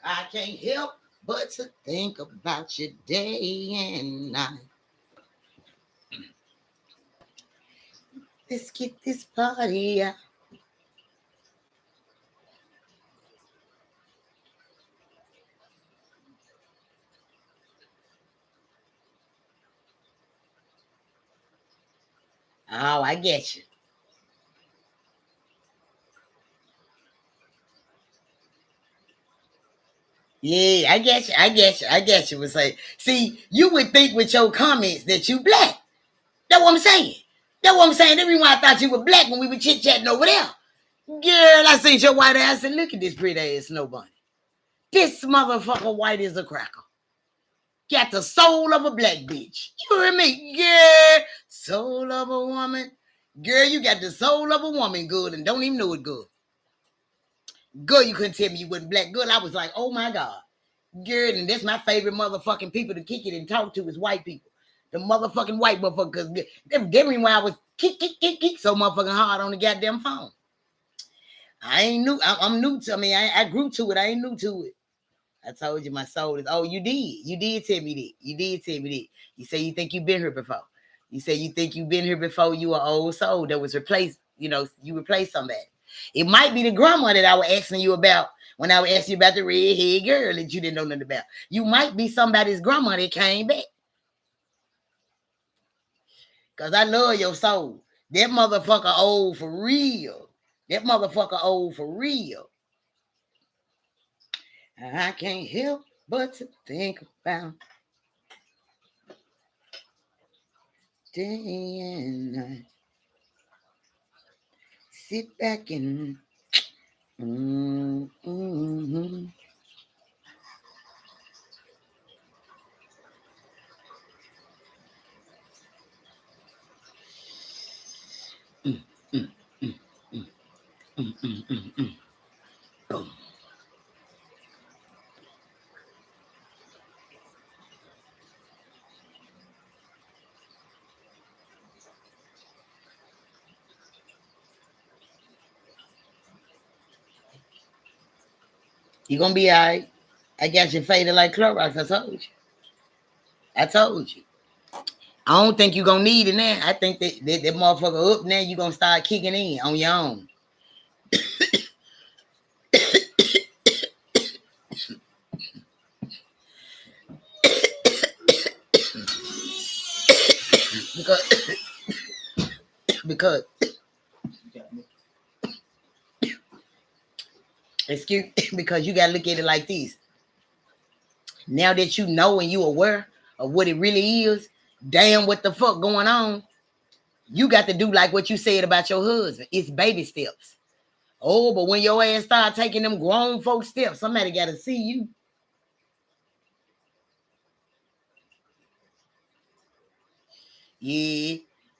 I can't help but to think about you day and night. Let's get this party out. Oh, I get you. Yeah, I get you. I get you. But say, see, you would think with your comments that you black. That's what I'm saying. That's what I'm saying. The reason why I thought you were black when we were chit-chatting over there. Girl, I seen your white ass and look at this pretty ass snow bunny. This motherfucker white as a cracker. Got the soul of a black bitch. You hear me? Yeah. Soul of a woman. Girl, you got the soul of a woman good and don't even know it good. Girl, you couldn't tell me you wasn't black. Girl, I was like, oh my God. Girl, and that's my favorite motherfucking people to kick it and talk to is white people. The motherfucking white motherfuckers. That's the reason why I was kick so motherfucking hard on the goddamn phone. I ain't new. I'm new to. I mean, I grew to it. I ain't new to it. I told you my soul is. Oh, you did. You did tell me that. You did tell me that. You say you think you've been here before. You say you think you've been here before. You an old soul that was replaced. You know, you replaced somebody. It might be the grandma that I was asking you about when I was asking you about the redhead girl that you didn't know nothing about. You might be somebody's grandma that came back. Because I love your soul. That motherfucker old for real. That motherfucker old for real. I can't help but to think about day and night. Sit back and mm-hmm. Mm, mm, mm, mm, mm, mm, mm, mm. Boom. You gonna be all right. I got you faded like Clorox. I told you. I told you. I don't think you're gonna need it now. I think that motherfucker up now, you're gonna start kicking in on your own. because because excuse because you gotta look at it like this. Now that you know and you aware of what it really is, damn what the fuck going on, you got to do like what you said about your husband. It's baby steps. Oh, but when your ass start taking them grown folk steps, somebody got to see you. Yeah,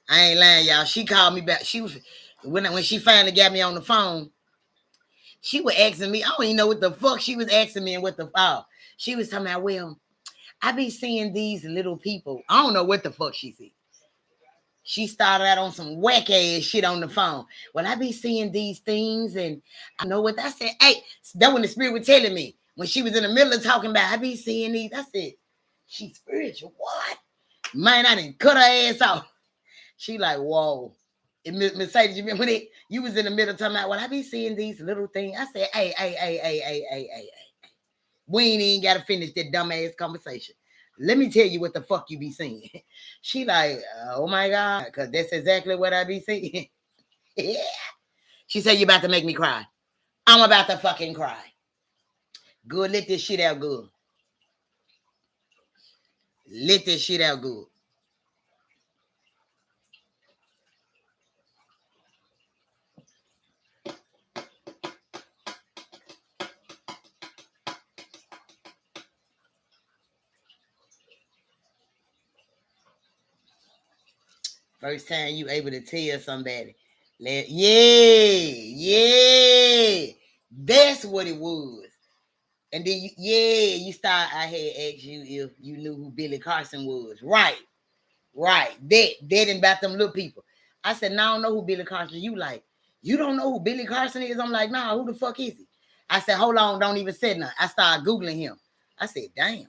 I ain't lying, y'all. She called me back. She was when she finally got me on the phone. She was asking me. I don't even know what the fuck she was asking me and what the fuck. She was talking about, well, I be seeing these little people. I don't know what the fuck she said. She started out on some whack ass shit on the phone. Well, I be seeing these things and I know what I said. Hey, that when the spirit was telling me when she was in the middle of talking about I be seeing these. I said, she's spiritual. What? Man, I didn't cut her ass off. She like, whoa. And Mercedes, you remember that? You was in the middle talking about, well, I be seeing these little things. I said, hey. We ain't even got to finish that dumbass conversation. Let me tell you what the fuck you be seeing. She like, oh my God, because that's exactly what I be seeing. Yeah. She said, you about to make me cry. I'm about to fucking cry. Good, let this shit out good. Let this shit out good. First time you able to tell somebody. Yeah. That's what it was. And then you start. I had asked you if you knew who Billy Carson was. Right. That and about them little people. I said, no, I don't know who Billy Carson is. You like, you don't know who Billy Carson is? I'm like, nah, who the fuck is he? I said, hold on, don't even say nothing. I started Googling him. I said, damn.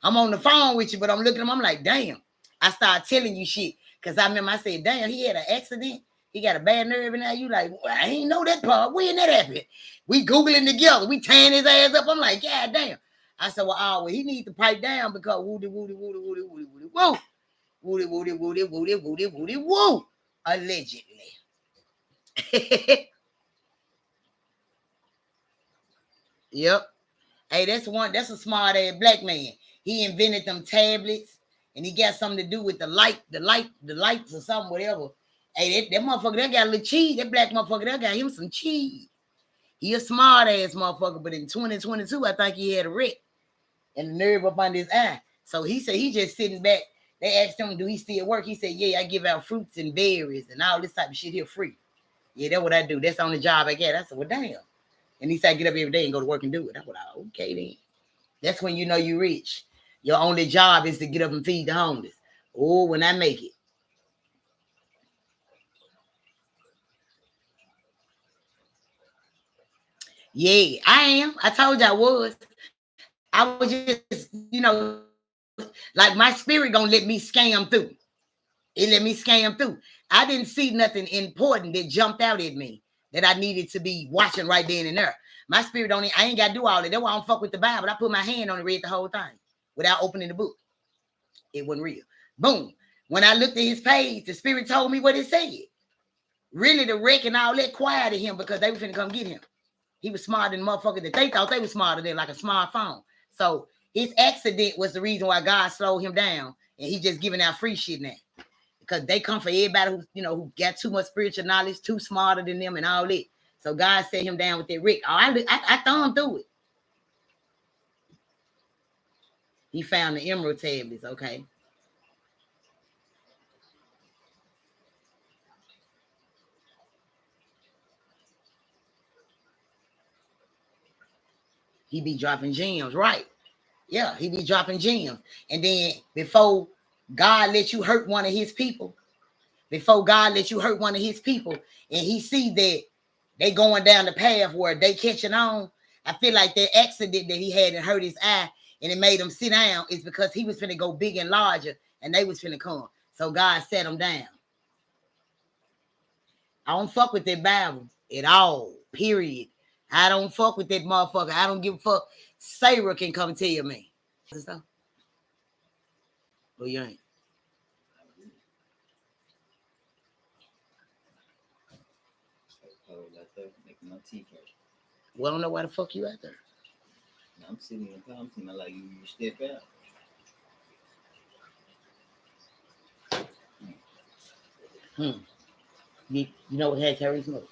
I'm on the phone with you, but I'm looking at him. I'm like, damn. I started telling you shit. Because I remember I said, damn, he had an accident. He got a bad nerve and now you like, well, I ain't know that part. When that happened? We Googling together. We tearing his ass up. I'm like, God damn. I said, well, he needs to pipe down because woody, whoa. Woody, woo. Allegedly. Yep. Hey, that's a smart ass black man. He invented them tablets and he got something to do with the lights or something, whatever. Hey, that motherfucker, that got a little cheese. That black motherfucker, that got him some cheese. He a smart ass motherfucker, but in 2022, I think he had a wreck and the nerve up under his eye. So he said he just sitting back. They asked him, do he still work? He said, yeah, I give out fruits and berries and all this type of shit here free. Yeah, that's what I do. That's the only job I get. I said, well, damn. And he said, get up every day and go to work and do it. I was like, okay, then. That's when you know you rich. Your only job is to get up and feed the homeless. Oh, when I make it. Yeah, I am. I told you I was. I was just, like my spirit gonna let me scam through. It let me scam through. I didn't see nothing important that jumped out at me that I needed to be watching right then and there. My spirit I ain't got to do all that. That's why I don't fuck with the Bible. I put my hand on it, read the whole thing without opening the book. It wasn't real. Boom. When I looked at his page, the spirit told me what it said. Really, the wreck and all that quieted him because they were finna come get him. He was smarter than motherfuckers that they thought they were smarter than, like a smartphone. So his accident was the reason why God slowed him down, and he just giving out free shit now. Because they come for everybody who got too much spiritual knowledge, too smarter than them and all that. So God set him down with that wreck. Oh, I thumbed through it. He found the emerald tablets, okay. He be dropping gems, right? Yeah, he be dropping gems. And then before God let you hurt one of his people, and he see that they going down the path where they catching on, I feel like that accident that he had and hurt his eye and it made him sit down is because he was finna go big and larger and they was finna come. So God set him down. I don't fuck with that Bible at all, period. I don't fuck with that motherfucker. I don't give a fuck. Sarah can come tell me. Well, you ain't. Well, I don't know why the fuck you out there. I'm sitting in the car. I'm feeling like you step out. You know what has Harry smoke?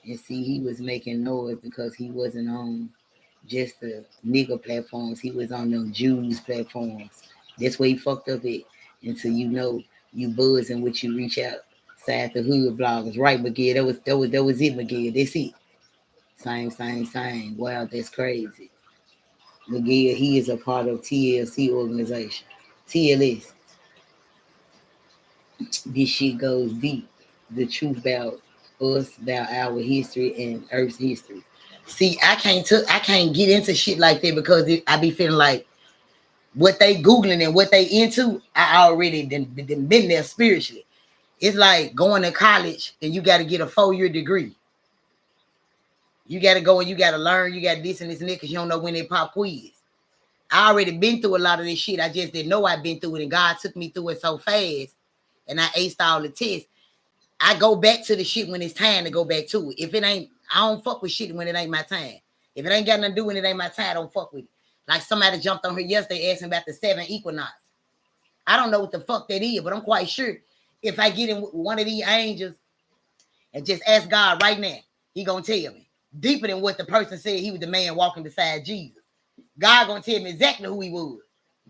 And see, he was making noise because he wasn't on just the nigger platforms. He was on them Jews platforms. That's where he fucked up at. And so you buzzing what you reach out. Sad the hood bloggers, right, Miguel? That was it, Miguel. That's it. Same. Wow, that's crazy. Miguel, he is a part of TLC organization. TLS. This shit goes deep. The truth about us, about our history and Earth's history. See, I can't get into shit like that because I be feeling like what they googling and what they into, I already been there spiritually. It's like going to college and you got to get a 4-year degree. You got to go and you got to learn. You got this and this and that because you don't know when they pop quiz. I already been through a lot of this shit. I just didn't know I'd been through it, and God took me through it so fast, and I aced all the tests. I go back to the shit when it's time to go back to it. If it ain't, I don't fuck with shit when it ain't my time. If it ain't got nothing to do when it ain't my time, I don't fuck with it. Like somebody jumped on here yesterday asking about the 7 equinox. I don't know what the fuck that is, but I'm quite sure if I get in with one of these angels and just ask God right now, he gonna tell me. Deeper than what the person said he was the man walking beside Jesus. God gonna tell me exactly who he was.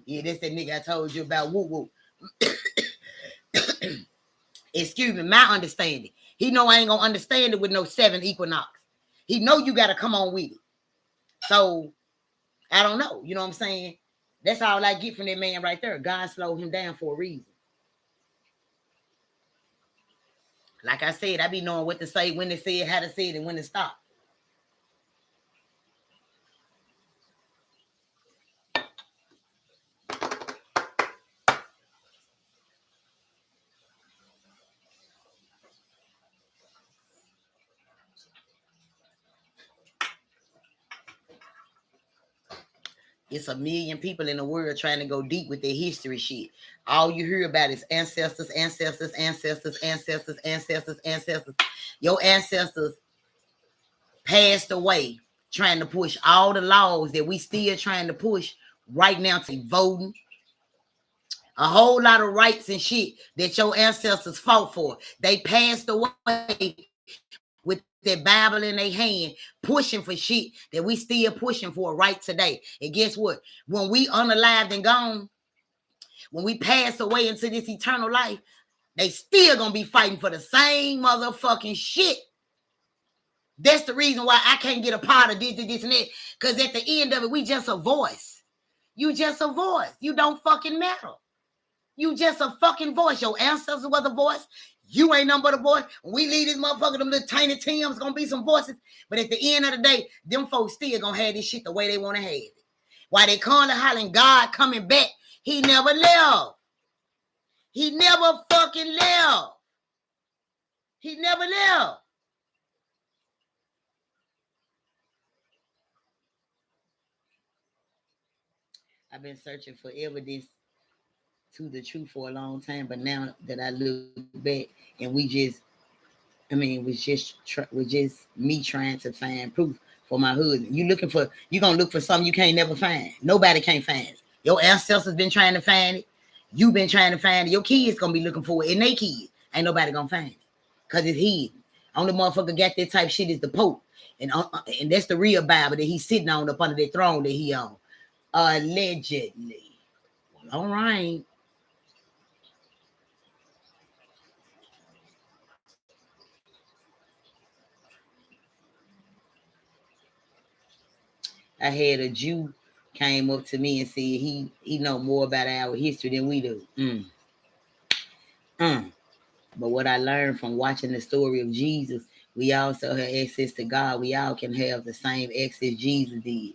Yeah, that's that nigga I told you about. Woo woo. Excuse me, my understanding. He know I ain't gonna understand it with no 7 equinox. He know you gotta come on with it. So I don't know. You know what I'm saying? That's all I get from that man right there. God slowed him down for a reason. Like I said, I be knowing what to say, when to say it, how to say it, and when to stop. It's a million people in the world trying to go deep with their history shit. All you hear about is ancestors. Your ancestors passed away trying to push all the laws that we still trying to push right now to voting. A whole lot of rights and shit that your ancestors fought for. They passed away with their Bible in their hand, pushing for shit that we still pushing for right today. And guess what? When we unalived and gone, when we pass away into this eternal life, they still gonna be fighting for the same motherfucking shit. That's the reason why I can't get a part of this and that. Because at the end of it, we just a voice. You just a voice. You don't fucking matter. You just a fucking voice. Your ancestors was a voice. You ain't nothing but a voice. When we leave this motherfucker, them little tiny Tims gonna be some voices. But at the end of the day, them folks still gonna have this shit the way they want to have it. While they calling hollering God coming back, he never left. He never fucking left. He never left. I've been searching for evidence to the truth for a long time, but now that I look back and was just me trying to find proof for my husband. You gonna look for something you can't never find. Nobody can't find it. Your ancestors been trying to find it. You been trying to find it. Your kids gonna be looking for it, and they kids ain't nobody gonna find it because it's hidden. Only motherfucker got that type shit is the Pope, and that's the real Bible that he's sitting on up under the throne that he on. Allegedly. Well, all right. I had a Jew came up to me and said he know more about our history than we do. But what I learned from watching the story of Jesus, we also have access to God. We all can have the same access Jesus did.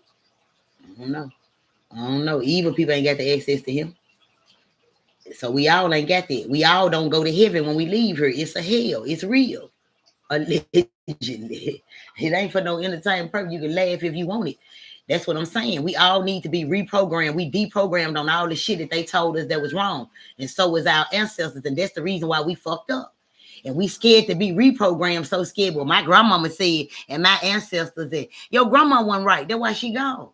I don't know. I don't know. Evil people ain't got the access to him. So we all ain't got that. We all don't go to heaven when we leave here. It's a hell. It's real. Allegedly. It ain't for no entertainment purpose. You can laugh if you want it. That's what I'm saying. We all need to be reprogrammed. We deprogrammed on all the shit that they told us that was wrong. And so was our ancestors. And that's the reason why we fucked up. And we scared to be reprogrammed, so scared. Well, my grandmama said, and my ancestors said, your grandma wasn't right. That's why she gone.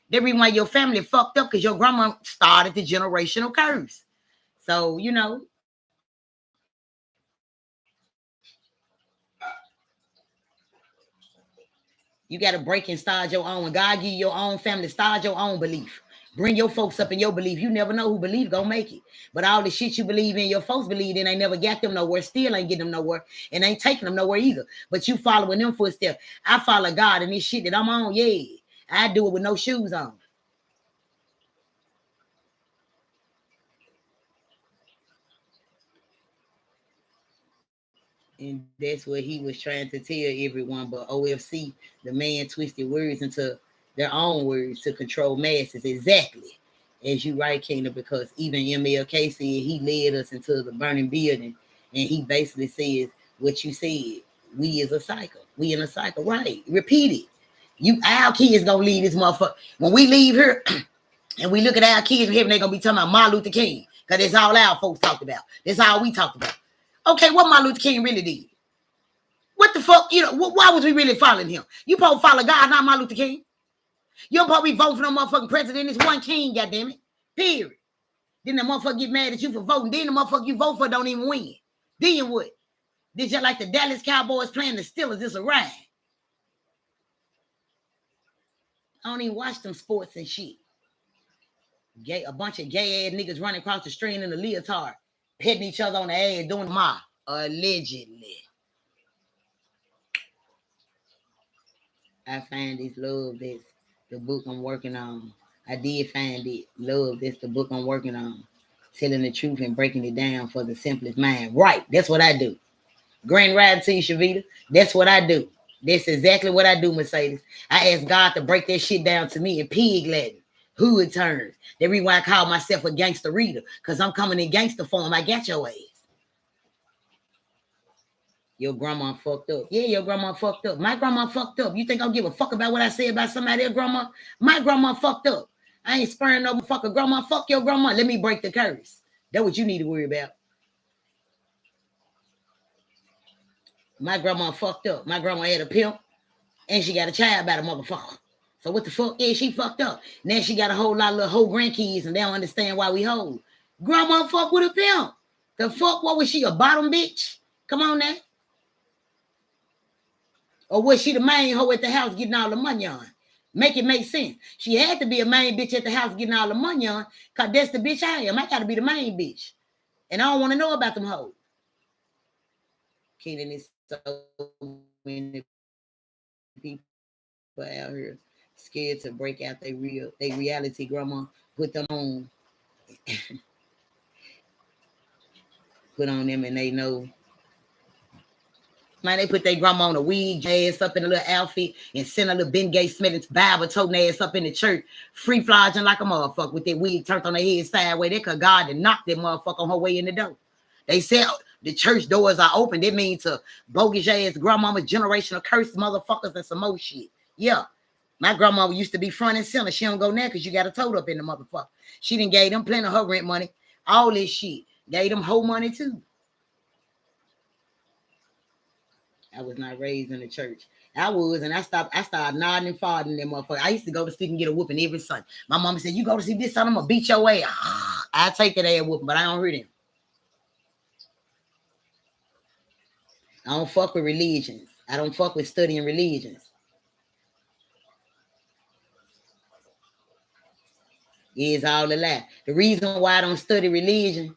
The reason why your family fucked up because your grandma started the generational curse. So, you got to break and start your own. When God give you your own family, start your own belief. Bring your folks up in your belief. You never know who believe gonna make it. But all the shit you believe in, your folks believe in, ain't never got them nowhere, still ain't getting them nowhere, and ain't taking them nowhere either. But you following them footsteps. I follow God and this shit that I'm on, yeah. I do it with no shoes on. And that's what he was trying to tell everyone. But OFC, the man twisted words into their own words to control masses. Exactly. As you right, Kingdom, because even MLK said he led us into the burning building. And he basically says what you said. We is a cycle. We in a cycle. Right. Repeat it. Our kids gonna leave this motherfucker. When we leave here and we look at our kids in heaven, they gonna be talking about Martin Luther King. Because that's all our folks talked about. That's all we talked about. Okay, what Martin Luther King really did? What the fuck? You know, why was we really following him? You supposed to follow God, not Martin Luther King. You supposed to be voting for no motherfucking president. It's one king, goddammit. Period. Then the motherfucker get mad at you for voting. Then the motherfucker you vote for don't even win. Then what? Did you like the Dallas Cowboys playing the Steelers? It's a ride. I don't even watch them sports and shit. A bunch of gay ass niggas running across the street in a leotard, hitting each other on the ass, doing ma. Allegedly. I find this love. That's the book I'm working on. I did find it. Love. That's the book I'm working on. Telling the truth and breaking it down for the simplest mind. Right. That's what I do. Grand Ride to you, Shavita. That's what I do. That's exactly what I do, Mercedes. I ask God to break that shit down to me in pig Latin. Hood terms. The reason why I call myself a gangster reader. Because I'm coming in gangster form. I got your ass. Your grandma fucked up. Yeah, your grandma fucked up. My grandma fucked up. You think I'll give a fuck about what I say about somebody else's grandma? My grandma fucked up. I ain't spurring no fucking grandma. Fuck your grandma. Let me break the curse. That's what you need to worry about. My grandma fucked up. My grandma had a pimp, and she got a child by the motherfucker. So what the fuck? Yeah, she fucked up. Now she got a whole lot of little whole grandkids, and they don't understand why we hold. Grandma fucked with a pimp. The fuck? What was she, a bottom bitch? Come on now. Or was she the main hoe at the house getting all the money on? Make it make sense. She had to be a main bitch at the house getting all the money on, because that's the bitch I am. I got to be the main bitch. And I don't want to know about them hoes. Keenan is so many people out here scared to break out their reality, grandma. Put them on. Put on them and they know. Man, they put their grandma on a wig, ass up in a little outfit, and send a little Ben Gates Smith Bible toting ass up in the church, free flogging like a motherfucker with that wig turned on their head sideways. They could God to knock that motherfucker on her way in the door. They said the church doors are open. That means to bogus ass grandmama generational curse motherfuckers and some more shit. Yeah. My grandmama used to be front and center. She don't go now because you got a tote up in the motherfucker. She done gave them plenty of her rent money. All this shit. Gave them whole money too. I was not raised in the church. I was, and I started nodding and farting them motherfucker. I used to go to sleep and get a whooping every Sunday. My mama said, you go to see this son, I'm gonna beat your ass. I take that ass whooping, but I don't hear them. I don't fuck with religions. I don't fuck with studying religions. It's all a lie. The reason why I don't study religion,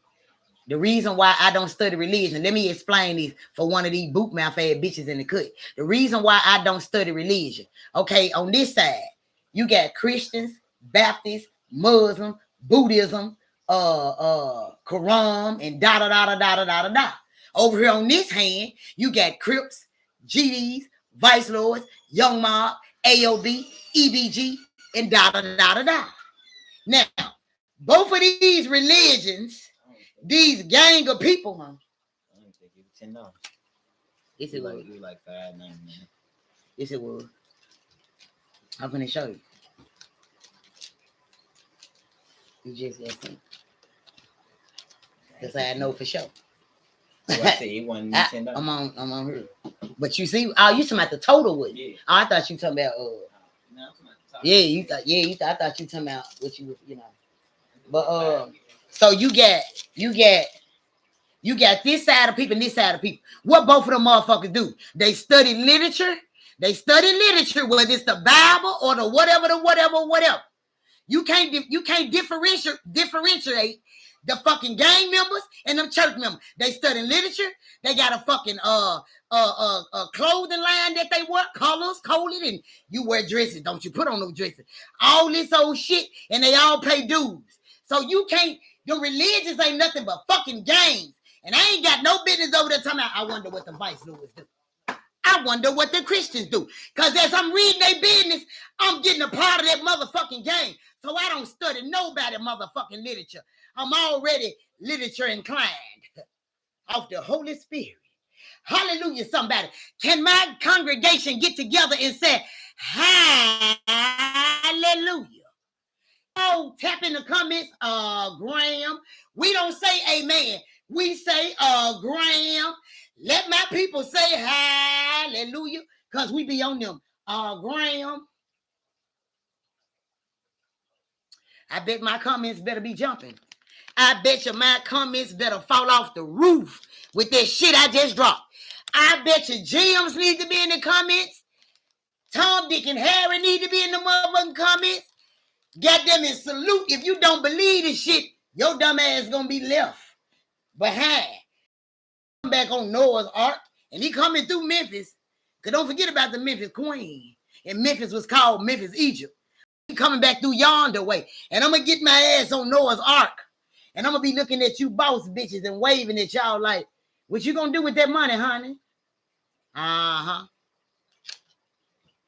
let me explain this for one of these boot mouth ass bitches in the cut. The reason why I don't study religion, okay, on this side, you got Christians, Baptists, Muslim, Buddhism, Quran, and da. Over here on this hand, you got Crips, GDs, Vice Lords, Young Mob, AOB, EBG, and da. Now, both of these religions, these gang of people, huh? I don't think it was $10. Yes, it was. It was like $5.99. Yes, it was. I'm gonna show you. You just got some. That's how I know for sure. So I said it wasn't $10. I'm on here. But you see, you talking about the total wood. Yeah. Oh, I thought you talking about No, I'm talking about yeah, you thought I thought you talking about what you know. But so you got this side of people and this side of people. What both of them motherfuckers do? They study literature. Whether it's the Bible or the whatever. You can't differentiate the fucking gang members and them church members. They study literature. They got a fucking clothing line that they wear, colors coded, and you wear dresses. Don't you put on no dresses? All this old shit, and they all pay dues. So you can't. The religions ain't nothing but fucking gangs. And I ain't got no business over there talking about, I wonder what the vice lords do. I wonder what the Christians do. Because as I'm reading their business, I'm getting a part of that motherfucking game. So I don't study nobody motherfucking literature. I'm already literature inclined off the Holy Spirit. Hallelujah, somebody. Can my congregation get together and say, hallelujah? Oh, tap in the comments, Graham. We don't say amen. We say, Graham. Let my people say hallelujah, because we be on them. Graham. I bet my comments better be jumping. I bet you my comments better fall off the roof with that shit I just dropped. I bet you James need to be in the comments. Tom, Dick, and Harry need to be in the motherfucking comments. Goddamn it, salute. If you don't believe this shit, your dumb ass gonna be left behind. Come back on Noah's Ark, and he coming through Memphis. Cause don't forget about the Memphis Queen. And Memphis was called Memphis, Egypt. He coming back through yonder way. And I'm gonna get my ass on Noah's Ark. And I'm gonna be looking at you boss bitches and waving at y'all like, what you gonna do with that money, honey? Uh-huh.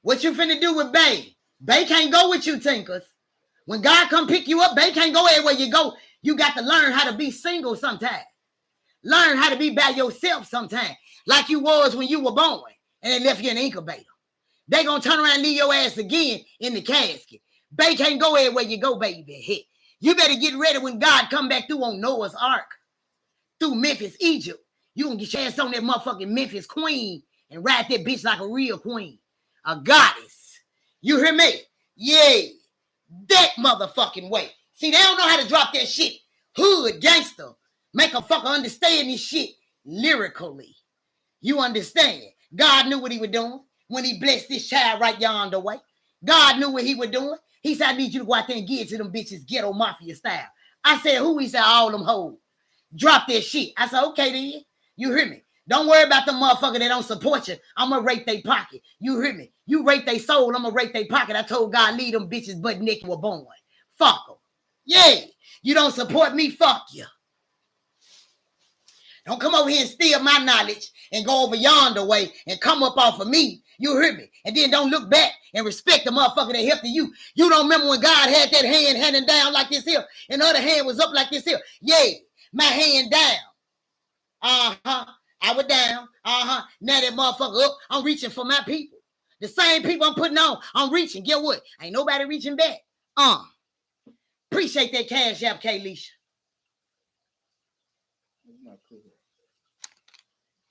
What you finna do with Bay? Bay can't go with you, Tinkers. When God come pick you up, Bay can't go everywhere you go. You got to learn how to be single sometime. Learn how to be by yourself sometime. Like you was when you were born and they left you in the incubator. They gonna turn around and leave your ass again in the casket. Bay can't go everywhere you go, baby. You better get ready when God come back through on Noah's Ark. Through Memphis, Egypt. You gonna get your ass on that motherfucking Memphis Queen and ride that bitch like a real queen. A goddess. You hear me? Yeah. That motherfucking way. See, they don't know how to drop that shit. Hood gangster. Make a fucker understand this shit lyrically. You understand? God knew what he was doing when he blessed this child right yonder way. God knew what he was doing. He said, I need you to go out there and get to them bitches ghetto mafia style. I said, who? He said, all them hoes. Drop that shit. I said, okay then. You hear me? Don't worry about the motherfucker that don't support you. I'm going to rape their pocket. You hear me? You rape their soul, I'm going to rape their pocket. I told God, leave them bitches butt naked were born. Fuck them. Yeah. You don't support me, fuck you. Don't come over here and steal my knowledge and go over yonder way and come up off of me. You hear me? And then don't look back and respect the motherfucker that helped you. You don't remember when God had that hand handing down like this here and the other hand was up like this here. Yeah. My hand down. Uh-huh. I was down. Uh-huh. Now that motherfucker up. I'm reaching for my people. The same people I'm putting on. I'm reaching. Get what? Ain't nobody reaching back. Appreciate that cash app, Kaylisha.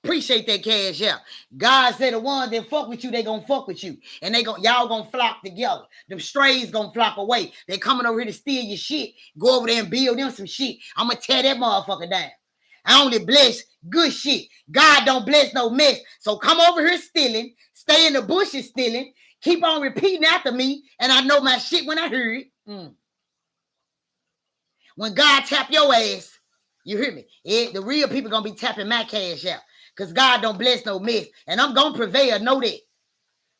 Appreciate that cash app. God said the ones that fuck with you, they gonna fuck with you. And y'all gonna flock together. Them strays gonna flock away. They coming over here to steal your shit. Go over there and build them some shit. I'm gonna tear that motherfucker down. I only bless good shit. God don't bless no mess. So come over here stealing. Stay in the bushes stealing. Keep on repeating after me. And I know my shit when I hear it. When God tap your ass, you hear me? The real people gonna be tapping my cash out. Because God don't bless no mess. And I'm gonna prevail. Know that.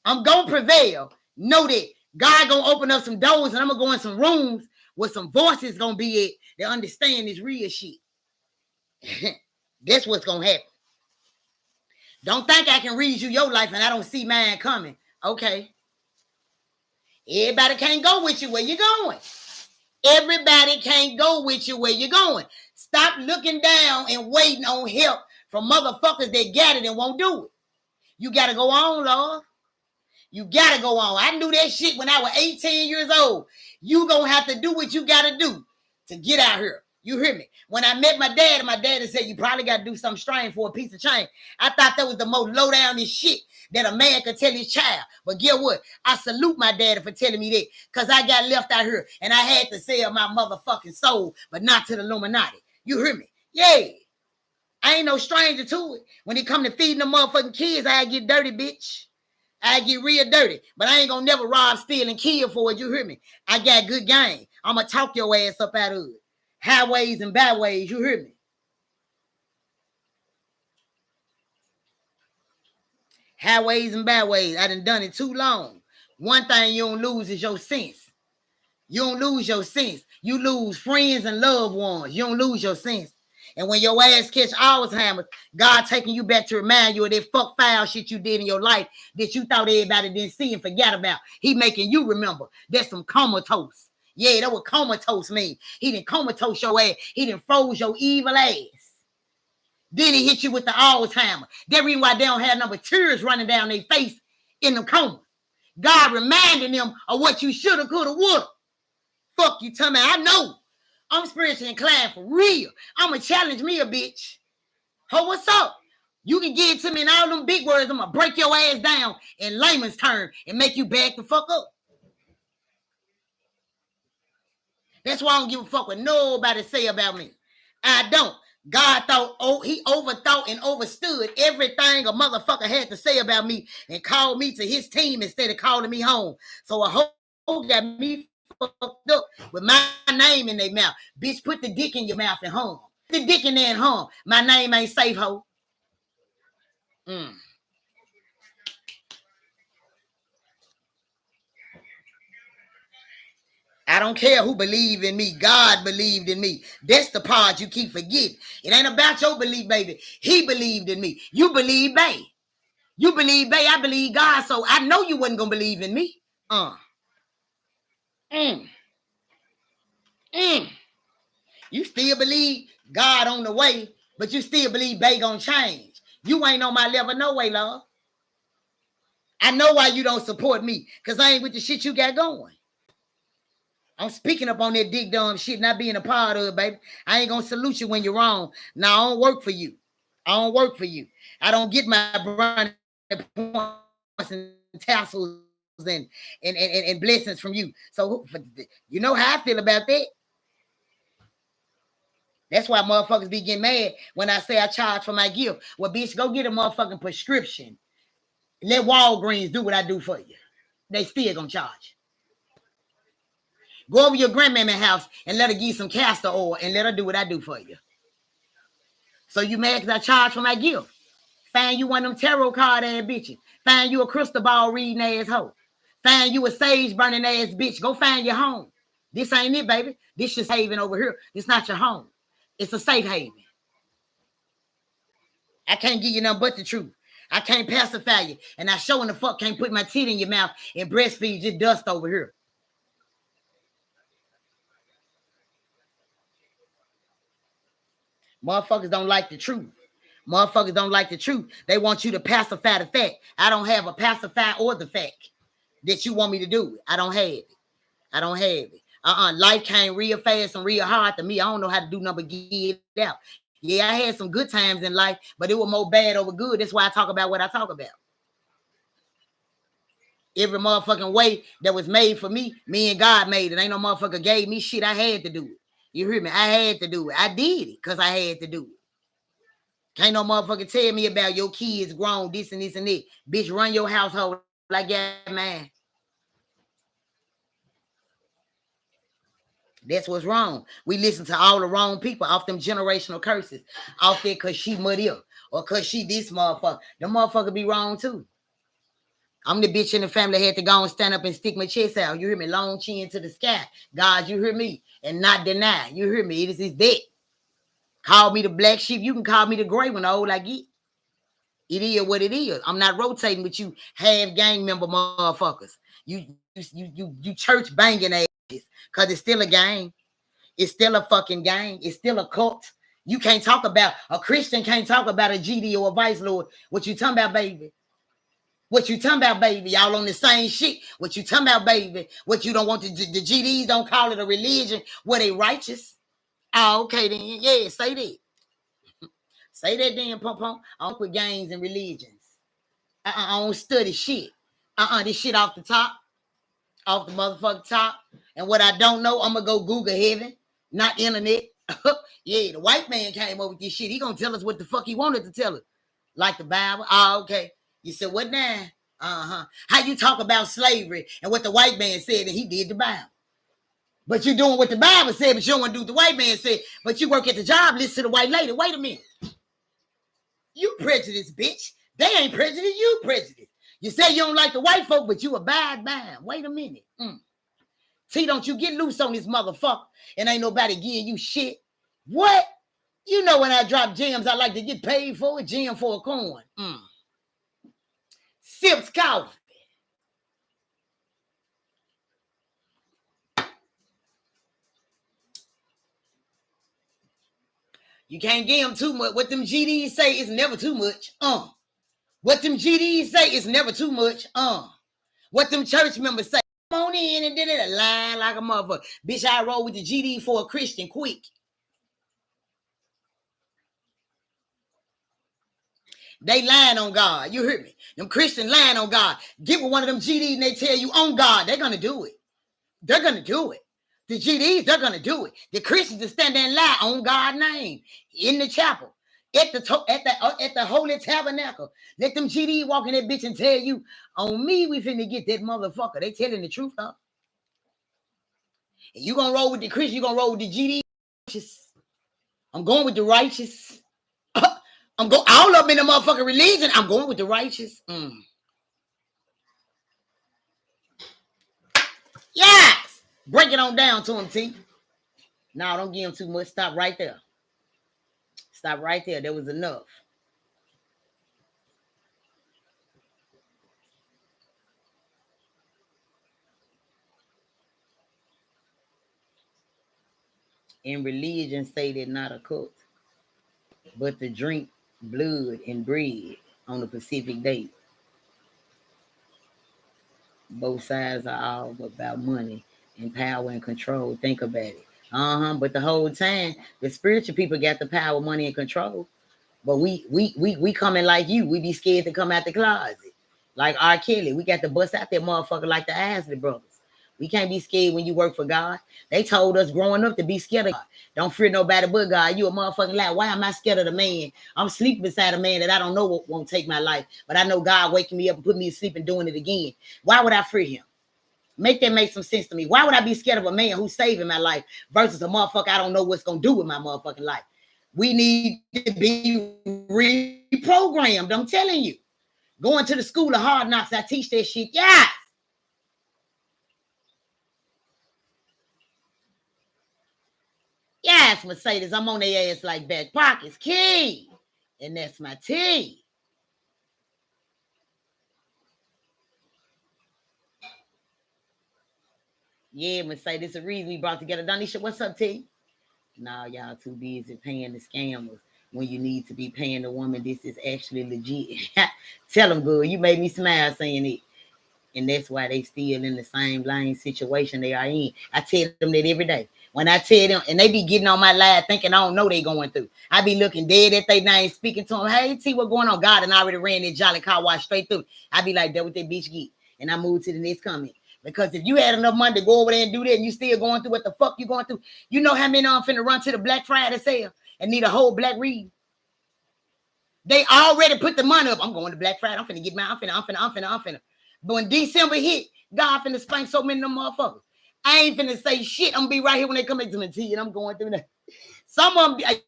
I'm gonna prevail. Know that. God gonna open up some doors and I'm gonna go in some rooms where some voices gonna be it that understand this real shit. That's what's gonna happen. Don't think I can read you your life and I don't see mine coming. Okay. Everybody can't go with you where you're going. Everybody can't go with you where you're going. Stop looking down and waiting on help from motherfuckers that got it and won't do it. You gotta go on, Lord. You gotta go on. I knew that shit when I was 18 years old. You gonna have to do what you gotta do to get out here. You hear me? When I met my dad, and my dad said, you probably got to do something strange for a piece of change. I thought that was the most low down shit that a man could tell his child. But get what? I salute my daddy for telling me that because I got left out here and I had to sell my motherfucking soul, but not to the Illuminati. You hear me? Yeah. I ain't no stranger to it. When it come to feeding the motherfucking kids, I get dirty, bitch. I get real dirty, but I ain't gonna never rob, steal, and kill for it. You hear me? I got good game. I'm gonna talk your ass up out of it. Highways and byways, you hear me? Highways and byways. I done it too long. One thing you don't lose is your sense. You don't lose your sense. You lose friends and loved ones. You don't lose your sense. And when your ass catch Alzheimer's, God taking you back to remind you of that fuck foul shit you did in your life that you thought everybody didn't see and forgot about. He making you remember. That's some comatose. Yeah, that what comatose mean. He didn't comatose your ass. He didn't froze your evil ass. Then he hit you with the Alzheimer. That reason why they don't have no tears running down their face in the coma. God reminding them of what you shoulda, coulda, woulda. Fuck you, tell me. I know. I'm spiritually inclined for real. I'ma challenge me a bitch. Ho, what's up? You can get it to me in all them big words. I'm gonna break your ass down in layman's term and make you back the fuck up. That's why I don't give a fuck what nobody say about me. I don't. God thought, he overthought and overstood everything a motherfucker had to say about me and called me to his team instead of calling me home. So a hoe got me fucked up with my name in their mouth. Bitch, put the dick in your mouth and hum. Put the dick in there and hum. My name ain't safe, hoe. I don't care who believed in me. God believed in me. That's the part you keep forgetting. It ain't about your belief, baby. He believed in me. You believe, babe. You believe, babe. I believe God. So I know you wasn't going to believe in me. You still believe God on the way, but you still believe babe gonna change. You ain't on my level no way, love. I know why you don't support me, because I ain't with the shit you got going. I'm speaking up on that dick dumb shit, not being a part of it, baby. I ain't gonna salute you when you're wrong. Now, I don't work for you. I don't work for you. I don't get my brownie points and tassels and blessings from you. So, you know how I feel about that. That's why motherfuckers be getting mad when I say I charge for my gift. Well, bitch, go get a motherfucking prescription. Let Walgreens do what I do for you. They still gonna charge. Go over your grandmama's house and let her give you some castor oil and let her do what I do for you. So you mad because I charge for my gift. Find you one of them tarot card ass bitches. Find you a crystal ball reading ass hoe. Find you a sage burning ass bitch. Go find your home. This ain't it, baby. This is haven over here. It's not your home. It's a safe haven. I can't give you nothing but the truth. I can't pacify you. And I sure in the fuck can't put my teeth in your mouth and breastfeed your dust over here. Motherfuckers don't like the truth. Motherfuckers don't like the truth. They want you to pacify the fact. I don't have a pacify or the fact that you want me to do. I don't have it. I don't have it. Life came real fast and real hard to me. I don't know how to do nothing but get it out. Yeah, I had some good times in life, but it was more bad over good. That's why I talk about what I talk about. Every motherfucking way that was made for me, me and God made it. Ain't no motherfucker gave me shit. I had to do it. You hear me? I had to do it. I did it because I had to do it. Can't no motherfucker tell me about your kids grown, this and this and that. Bitch, run your household like that, man. That's what's wrong. We listen to all the wrong people off them generational curses. Off there because she muddy up. Or because she this motherfucker. The motherfucker be wrong too. I'm the bitch in the family that had to go and stand up and stick my chest out. You hear me? Long chin to the sky. God, you hear me? And not deny. You hear me? It is that. Call me the black sheep. You can call me the gray one, old I get. It is what it is. I'm not rotating with you half gang member motherfuckers. You church banging asses. Because it's still a gang. It's still a fucking gang. It's still a cult. You can't talk about, a Christian can't talk about a GD or a vice lord. What you talking about, baby? What you talking about, baby? Y'all on the same shit. What you talking about, baby? What you don't want the GDs don't call it a religion where they righteous. Oh, okay then. Yeah, say that. Say that then, pump. I don't put gangs and religions. I don't study shit. This shit off the top. Off the motherfucking top. And what I don't know, I'm going to go Google heaven. Not internet. Yeah, the white man came up with this shit. He going to tell us what the fuck he wanted to tell us. Like the Bible. Oh, okay. You said, what now? How you talk about slavery and what the white man said and he did the Bible. But you doing what the Bible said, but you don't want to do what the white man said. But you work at the job, listen to the white lady. Wait a minute. You prejudiced, bitch. They ain't prejudiced, you prejudiced. You say you don't like the white folk, but you abide by them. Wait a minute. See, don't you get loose on this motherfucker and ain't nobody giving you shit. What? You know when I drop gems, I like to get paid for a gem for a coin. Sips coffee. You can't give them too much. What them GDs say is never too much. What them GDs say is never too much. What them church members say. Come on in and did it a line like a motherfucker. Bitch, I roll with the GD for a Christian quick. They lying on God. You heard me. Them Christian lying on God. Get with one of them GDs and they tell you on God. They're going to do it. They're going to do it. The GDs, they're going to do it. The Christians will stand there and lie on God's name in the chapel, at the holy tabernacle. Let them GDs walk in that bitch and tell you, on me, we finna get that motherfucker. They telling the truth, though. And you going to roll with the Christian, you going to roll with the GDs. I'm going with the righteous. All of them in the motherfucking religion. I'm going with the righteous. Yes. Break it on down to him, T. No, don't give him too much. Stop right there. Stop right there. There was enough. In religion, say they're not a cult, but to drink blood and bread on a Pacific day. Both sides are all about money and power and control. Think about it. But the whole time, the spiritual people got the power, money, and control. But we coming like you. We be scared to come out the closet. Like R. Kelly. We got to bust out that motherfucker like the Isley brothers. We can't be scared when you work for God. They told us growing up to be scared of God. Don't fear nobody but God. You a motherfucking lie. Why am I scared of the man? I'm sleeping beside a man that I don't know what won't take my life. But I know God waking me up and putting me to sleep and doing it again. Why would I fear him? Make some sense to me. Why would I be scared of a man who's saving my life versus a motherfucker I don't know what's going to do with my motherfucking life? We need to be reprogrammed. I'm telling you. Going to the school of hard knocks, I teach that shit. Yeah. Yes, Mercedes, I'm on their ass like back pockets. Key. And that's my T. Yeah, Mercedes, the reason we brought together. Donisha, what's up, T? Nah, y'all too busy paying the scammers when you need to be paying the woman. This is actually legit. Tell them, good. You made me smile saying it. And that's why they still in the same lane situation they are in. I tell them that every day. When I tell them, and they be getting on my live thinking I don't know they going through. I be looking dead at their name, speaking to them. Hey, T, what going on? God, and I already ran that jolly car wash straight through. I be like, that what that bitch get. And I move to the next comment. Because if you had enough money to go over there and do that and you still going through what the fuck you going through, you know how many of them finna run to the Black Friday sale and need a whole black read? They already put the money up. I'm going to Black Friday. I'm finna get mine. I'm finna. But when December hit, God finna spank so many of them motherfuckers. I ain't finna say shit. I'm gonna be right here when they come back to me, T, and I'm going through that. Some of them,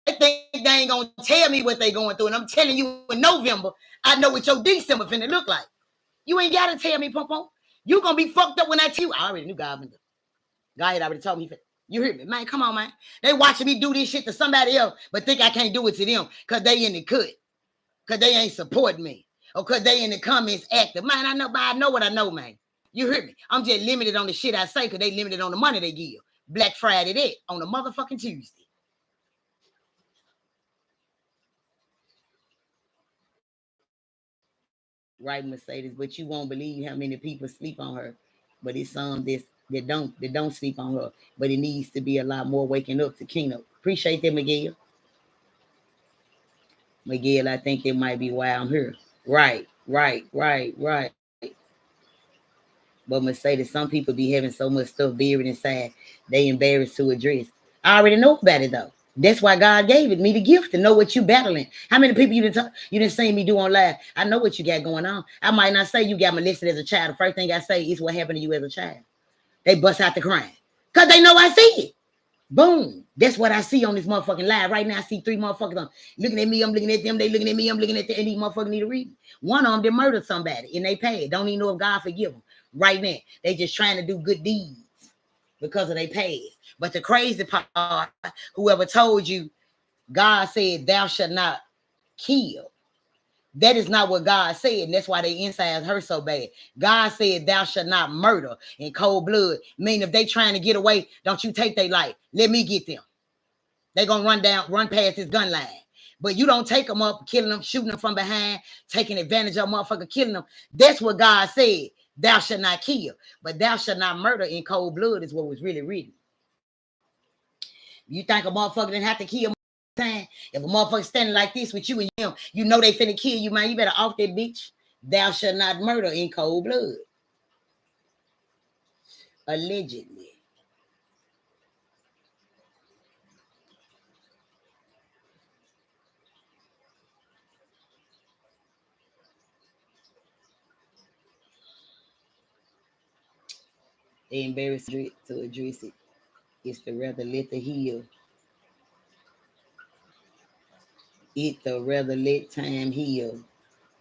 they think they ain't gonna tell me what they going through, and I'm telling you in November, I know what your December finna look like. You ain't gotta tell me, Pom. You gonna be fucked up when I tell you. I already knew God. God had already told me. You hear me, man? Come on, man. They watching me do this shit to somebody else, but think I can't do it to them because they in the cut, because they ain't supporting me. Or because they in the comments active. Man, I know what I know, man. You hear me? I'm just limited on the shit I say because they limited on the money they give. Black Friday that on a motherfucking Tuesday. Right, Mercedes, but you won't believe how many people sleep on her. But it's some that don't sleep on her. But it needs to be a lot more waking up to keynote. Appreciate that, Miguel. Miguel, I think it might be why I'm here. Right. But Mercedes, some people be having so much stuff buried inside, they embarrassed to address. I already know about it though. That's why God gave it me the gift to know what you battling. How many people you didn't see me do on live? I know what you got going on. I might not say you got molested as a child. The first thing I say is what happened to you as a child. They bust out the crying because they know I see it. Boom. That's what I see on this motherfucking live. Right now, I see 3 motherfuckers on looking at me. I'm looking at them. They looking at me. I'm looking at them. And these motherfuckers need to read. One of them, they murdered somebody in they past. Don't even know if God forgive them. Right now, they just trying to do good deeds because of their past. But the crazy part, whoever told you, God said, thou shalt not kill. That is not what God said, and that's why they insides hurt so bad. God said, thou shalt not murder in cold blood. Meaning if they trying to get away, don't you take their life. Let me get them. They gonna run past this gun line. But you don't take them up, killing them, shooting them from behind, taking advantage of motherfucker, killing them. That's what God said. Thou shalt not kill. But thou shalt not murder in cold blood is what was really written. You think a motherfucker didn't have to kill time? If a motherfucker standing like this with you and him, you know they finna kill you, man. You better off that bitch. Thou shalt not murder in cold blood. Allegedly. They embarrassed to address it. It's to rather let the heal. It to rather let time heal.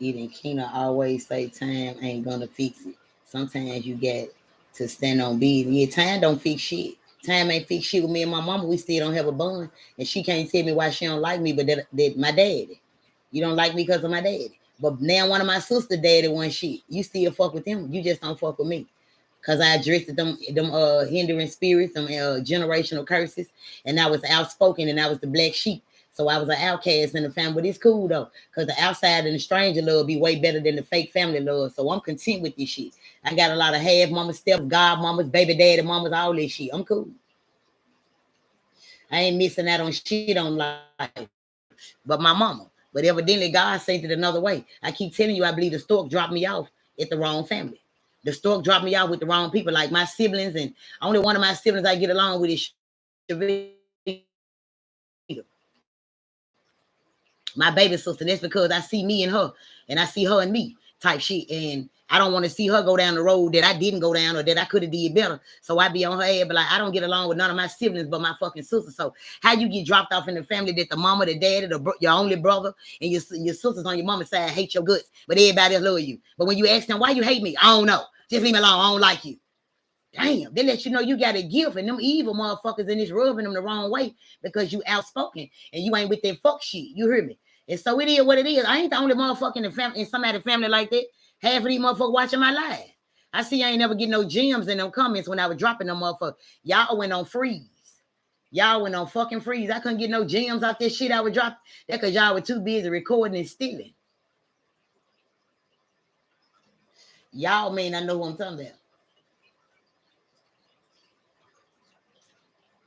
It and Kena always say time ain't gonna fix it. Sometimes you got to stand on business. Yeah, time don't fix shit. Time ain't fix shit with me and my mama. We still don't have a bond. And she can't tell me why she don't like me, but that my daddy. You don't like me because of my daddy. But now one of my sister daddy want shit. You still fuck with them. You just don't fuck with me. Cause I addressed them hindering spirits, them generational curses, and I was outspoken, and I was the black sheep. So I was an outcast in the family, but it's cool though, cause the outside and the stranger love be way better than the fake family love. So I'm content with this shit. I got a lot of half mamas, step god mamas, baby daddy mamas, all this shit. I'm cool. I ain't missing out on shit on life, but my mama. But evidently God sent it another way. I keep telling you, I believe the stork dropped me off at the wrong family. The stork dropped me out with the wrong people, like my siblings, and only one of my siblings I get along with is my baby sister. That's because I see me and her, and I see her and me type shit, and I don't want to see her go down the road that I didn't go down or that I could have did better. So I be on her head, but like I don't get along with none of my siblings but my fucking sister. So how you get dropped off in the family that the mama, the daddy, your only brother, and your sisters on your mama's side hate your guts, but everybody else love you. But when you ask them why you hate me, I don't know. Just leave me alone. I don't like you. Damn, they let you know you got a gift, and them evil motherfuckers in this rubbing them the wrong way because you outspoken and you ain't with that fuck shit. You hear me? And so it is what it is. I ain't the only motherfucker in the family, in somebody's family like that. Half of these motherfuckers watching my live. I see I ain't never get no gems in them comments when I was dropping them motherfuckers. Y'all went on freeze. Y'all went on fucking freeze. I couldn't get no gems out this shit I was dropping. That because y'all were too busy recording and stealing. Y'all may not know what I'm talking about.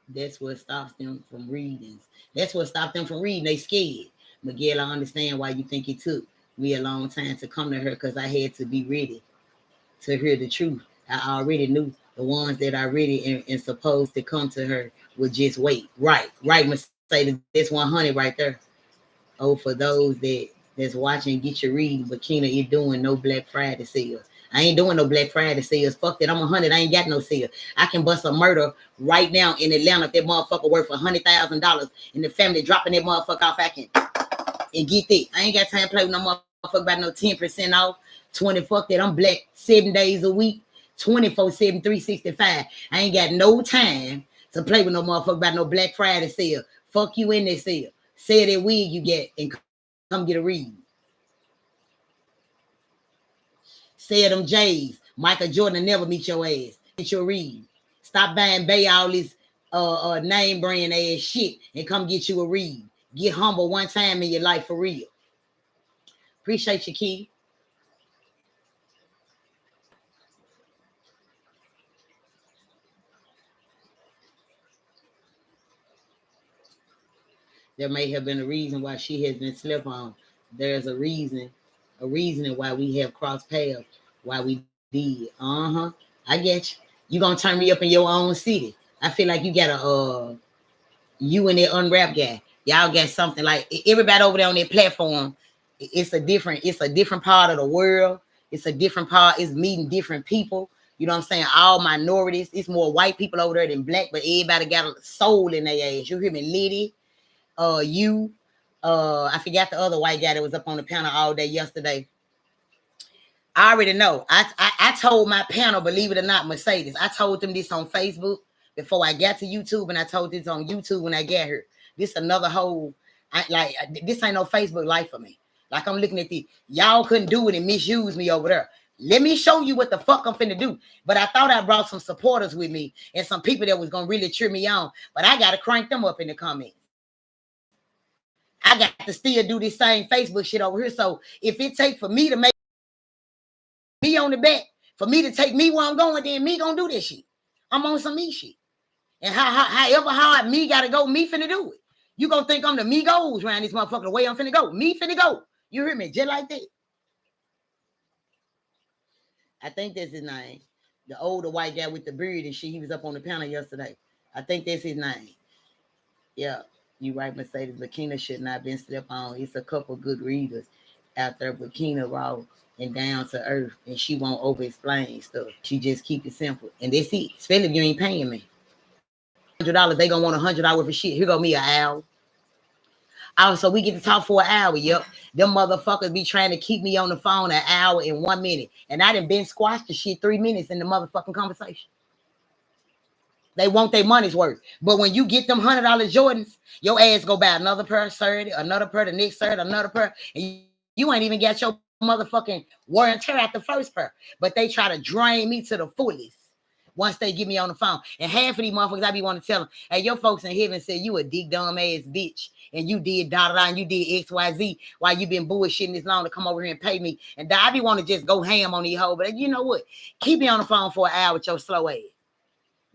That's what stops them from reading. That's what stopped them from reading. They scared. Miguel, I understand why you think it took me a long time to come to her, because I had to be ready to hear the truth. I already knew the ones that are ready and supposed to come to her would just wait. Right, Mercedes. That's 100 right there. Oh, for those that's watching, get your reading. But Kena, you're doing no Black Friday sales. I ain't doing no Black Friday sales. Fuck that. I'm 100. I ain't got no sale. I can bust a murder right now in Atlanta if that motherfucker worth $100,000 and the family dropping that motherfucker off. I can and get that. I ain't got time to play with no motherfucker about no 10% off. 20. Fuck that. I'm black 7 days a week, 24/7, 365. I ain't got no time to play with no motherfucker about no Black Friday sale. Fuck you in that sale. Sell that wig you get and come get a read. Sell them J's. Michael Jordan never meet your ass. Get your read. Stop buying Bay all this name brand ass shit and come get you a read. Get humble one time in your life for real. Appreciate you, Key. There may have been a reason why she has been slept on. There's a reasoning why we have crossed paths, why we did. I get you. You gonna turn me up in your own city. I feel like you got You and that unwrap guy, y'all got something like everybody over there on that platform. It's a different part of the world. It's a different part. It's meeting different people. You know what I'm saying? All minorities. It's more white people over there than black, but everybody got a soul in their ass. You hear me, Liddy? I forgot the other white guy that was up on the panel all day yesterday. I already know. I told my panel, believe it or not, Mercedes. I told them this on Facebook before I got to YouTube, and I told this on YouTube when I got here. This another whole, this ain't no Facebook life for me. Like I'm looking at y'all couldn't do it and misuse me over there. Let me show you what the fuck I'm finna do. But I thought I brought some supporters with me and some people that was gonna really cheer me on. But I gotta crank them up in the comments. I got to still do this same Facebook shit over here. So if it takes for me to make me on the back, for me to take me where I'm going, then me gonna do this shit. I'm on some me shit. And however hard me gotta go, me finna do it. You gonna think I'm the me goes around this motherfucker the way I'm finna go. Me finna go. You hear me? Just like that. I think that's his name. The older white guy with the beard and shit. He was up on the panel yesterday. I think that's his name. Yeah. You right, Mercedes, but Kena should not have been slept on. It's a couple good readers out there, but Kena raw and down to earth, and she won't over-explain stuff. She just keep it simple. And that's it. Especially if you ain't paying me. $100, they gonna want $100 worth of shit. Here go me an hour. So we get to talk for an hour. Yep. Them motherfuckers be trying to keep me on the phone an hour and 1 minute. And I done been squashed the shit 3 minutes in the motherfucking conversation. They want their money's worth. But when you get them $100 Jordans, your ass go buy another pair Saturday, another pair the next Saturday, another pair. And you ain't even got your motherfucking wear and tear at the first pair. But they try to drain me to the fullest once they get me on the phone. And half of these motherfuckers, I be want to tell them, hey, your folks in heaven said you a dick dumb ass bitch. And you did da-da-da and you did XYZ while you been bullshitting this long to come over here and pay me. And I be want to just go ham on these hoes. But you know what? Keep me on the phone for an hour with your slow ass.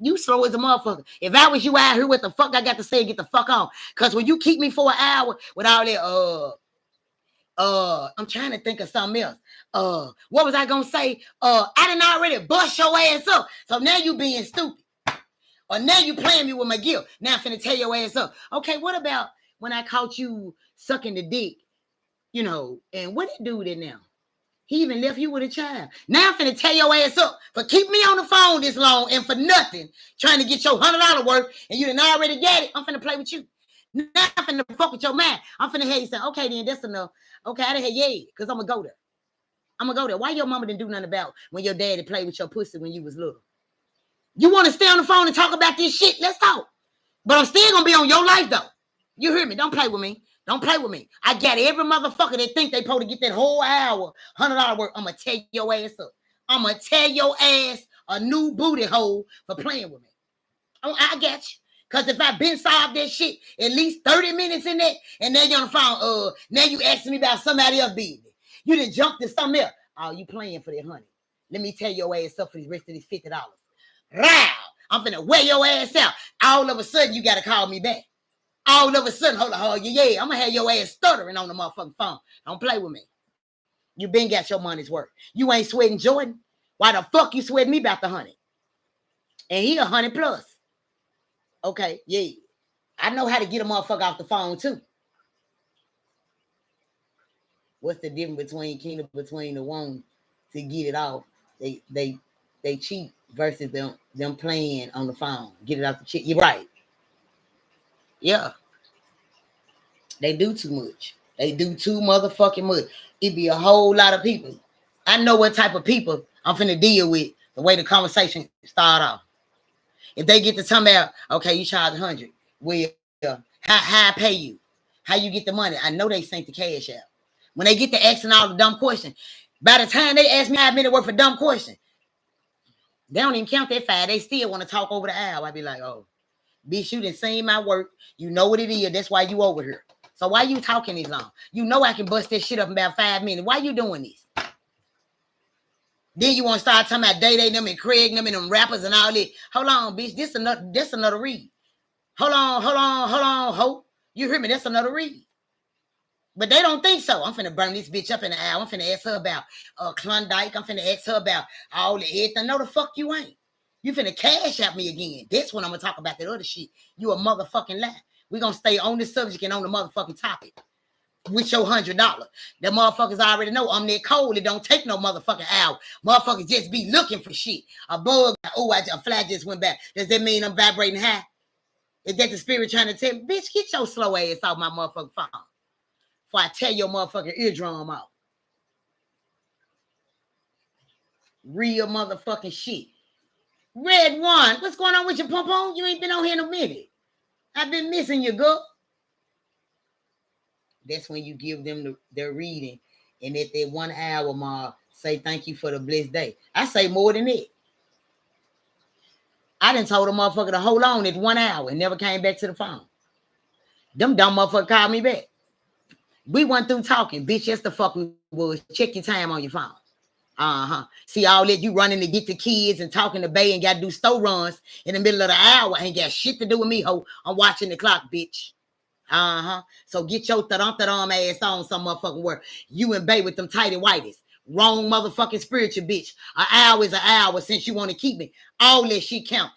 You slow as a motherfucker. If I was you out here, what the fuck I got to say, get the fuck on. Because when you keep me for an hour with all that, I'm trying to think of something else. What was I going to say? I didn't already bust your ass up. So now you being stupid. Or now you playing me with my guilt. Now I'm finna tear your ass up. Okay, what about when I caught you sucking the dick? You know, and what that dude did now? He even left you with a child. Now I'm finna tear your ass up for keep me on the phone this long and for nothing, trying to get your $100 worth, and you done already got it. I'm finna play with you. Now I'm finna fuck with your mind. I'm finna have you say, okay, then that's enough. Okay, I done had because I'm gonna go there. I'm gonna go there. Why your mama didn't do nothing about when your daddy played with your pussy when you was little? You want to stay on the phone and talk about this shit? Let's talk. But I'm still gonna be on your life though. You hear me? Don't play with me. Don't play with me. I got every motherfucker that think they supposed to get that whole hour, $100 worth. I'm going to tear your ass up. I'm going to tear your ass a new booty hole for playing with me. I got you. Because if I been solved that shit, at least 30 minutes in that, and now you're on the phone, now you asking me about somebody else business. You done jumped to something else. Oh, you playing for that, honey. Let me tear your ass up for the rest of this $50. Row. I'm finna wear your ass out. All of a sudden, you got to call me back. All of a sudden, hold on, yeah, I'm gonna have your ass stuttering on the motherfucking phone. Don't play with me. You been got your money's worth. You ain't sweating Jordan. Why the fuck you sweating me about the 100? And he 100 plus. Okay, yeah. I know how to get a motherfucker off the phone too. What's the difference between the one to get it off? They cheat versus them playing on the phone. Get it off the cheat. You're right. Yeah. They do too much. They do too motherfucking much. It be a whole lot of people. I know what type of people I'm finna deal with the way the conversation start off. If they get to talking about, okay, you charge 100. Well, how I pay you? How you get the money? I know they sent the cash out. When they get to asking all the dumb questions, by the time they ask me 5 minutes worth of dumb question, they don't even count that 5. They still want to talk over the hour. I be like, oh, bitch, you done seen my work. You know what it is. That's why you over here. So why you talking this long? You know I can bust this shit up in about 5 minutes. Why you doing this? Then you want to start talking about Day them and Craig them and them rappers and all that. Hold on, bitch. This another read. Hold on, ho. You hear me? That's another read. But they don't think so. I'm finna burn this bitch up in an hour. I'm finna ask her about Klondike. I'm finna ask her about all the everything. No, the fuck you ain't. You finna cash at me again. That's when I'm gonna talk about that other shit. You a motherfucking lie. We're going to stay on the subject and on the motherfucking topic with your $100. The motherfuckers already know I'm that cold. It don't take no motherfucking hour. Motherfuckers just be looking for shit. A bug, oh, a flag just went back. Does that mean I'm vibrating high? Is that the spirit trying to tell me, bitch, get your slow ass off my motherfucking phone before I tear your motherfucking eardrum out. Real motherfucking shit. Red one, what's going on with your pom-pom? You ain't been on here in a minute. I've been missing you, girl. That's when you give them their reading. And at that 1 hour mark, say thank you for the blessed day. I say more than that. I done told a motherfucker to hold on at 1 hour and never came back to the phone. Them dumb motherfuckers called me back. We went through talking. Bitch, yes the fuck we was. Check your time on your phone. See all that you running to get the kids and talking to Bay and got to do store runs in the middle of the hour. Ain't got shit to do with me, ho. I'm watching the clock, bitch. So get your thadum ass on some motherfucking work. You and Bay with them tighty whities. Wrong motherfucking spiritual, bitch. An hour is an hour since you want to keep me. All that shit count.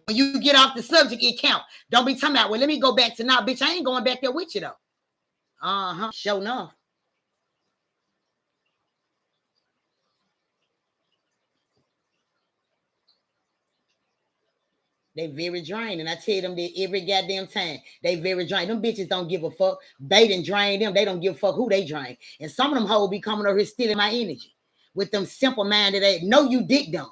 When you get off the subject, it count. Don't be talking about, well, let me go back to now, bitch. I ain't going back there with you, though. Sure enough. They very draining. I tell them that every goddamn time. They very draining. Them bitches don't give a fuck. They done drain them. They don't give a fuck who they drain. And some of them hoes be coming over here stealing my energy. With them simple minded they know you dick dumb.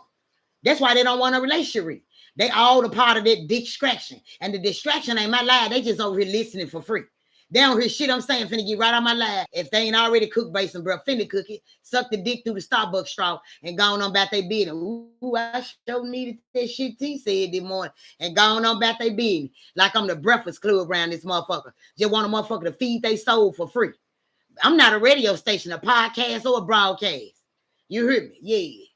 That's why they don't want a relationship. They all a part of that distraction. And the distraction ain't my life. They just over here listening for free. They don't hear shit I'm saying, finna get right on my live. If they ain't already cooked bacon, bro, finna cook it, suck the dick through the Starbucks straw, and gone on about their business. Ooh, I sure needed that shit T said this morning, and gone on about their business. Like I'm the Breakfast Club around this motherfucker. Just want a motherfucker to feed their soul for free. I'm not a radio station, a podcast, or a broadcast. You hear me? Yeah.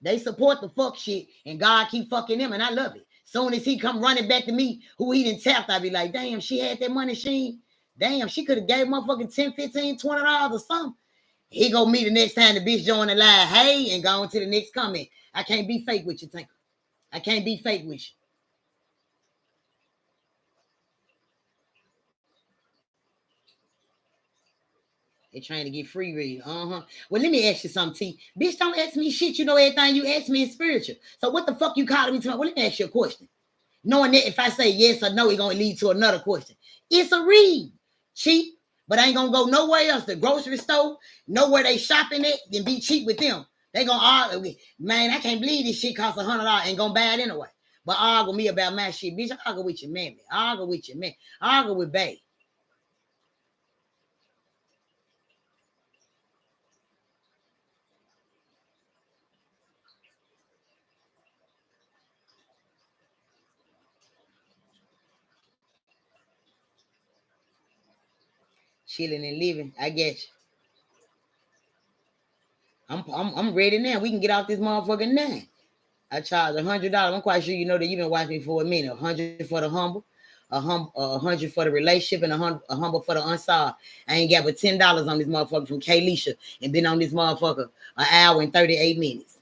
They support the fuck shit, and God keep fucking them, and I love it. Soon as he come running back to me, who he done tapped, I be like, damn, she had that money, damn, she could have gave motherfucking 10, 15, $20 or something. He go me the next time the bitch join the live, hey, and go on to the next comment. I can't be fake with you, Tinker. I can't be fake with you. They trying to get free read. Well, let me ask you something, T. Bitch, don't ask me shit. You know everything you ask me is spiritual. So what the fuck you calling me to? Well, let me ask you a question. Knowing that if I say yes or no, it's going to lead to another question. It's a read. Cheap, but I ain't going to go nowhere else. The grocery store, nowhere they shopping at, then be cheap with them. They going to argue. Man, I can't believe this shit costs $100. Ain't going to buy it anyway. But argue with me about my shit. Bitch, argue with your man. Argue with your man. Argue with bae. Chilling and living. I get you. I'm ready now. We can get off this motherfucker now. I charge $100. I'm quite sure you know that you've been watching me for a minute. 100 for the humble, 100 for the relationship, and a humble for the unsolved. I ain't got but $10 on this motherfucker from Kalisha and been on this motherfucker an hour and 38 minutes.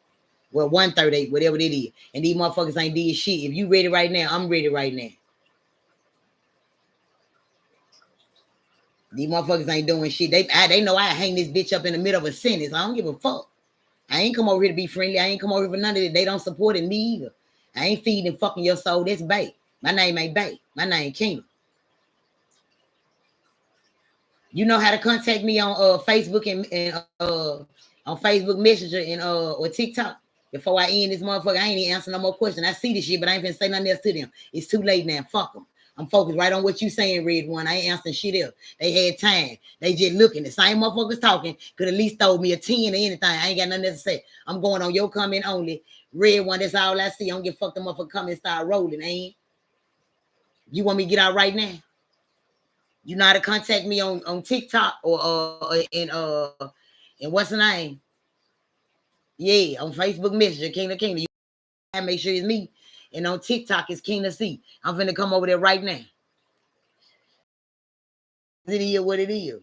Well, 138, whatever it is. And these motherfuckers ain't did shit. If you ready right now, I'm ready right now. These motherfuckers ain't doing shit. They know I hang this bitch up in the middle of a sentence. I don't give a fuck. I ain't come over here to be friendly. I ain't come over here for none of that. They don't support it, me either. I ain't feeding fucking your soul. That's Bay. My name ain't Bay. My name Kingdom. You know how to contact me on Facebook and on Facebook Messenger and or TikTok. Before I end this motherfucker, I ain't even answer no more questions. I see this shit, but I ain't finna say nothing else to them. It's too late now. Fuck them. I'm focused right on what you saying, Red One. I ain't answering shit else. They had time. They just looking. The same motherfuckers talking could at least throw me a 10 or anything. I ain't got nothing else to say. I'm going on your comment only. Red One, that's all I see. I don't give a fuck the motherfucker come and start rolling, ain't? You want me to get out right now? You know how to contact me on TikTok or in what's the name? Yeah, on Facebook Messenger, King of Kingdom. You make sure it's me. And on TikTok, it's King of C. I'm finna come over there right now. It is what it is.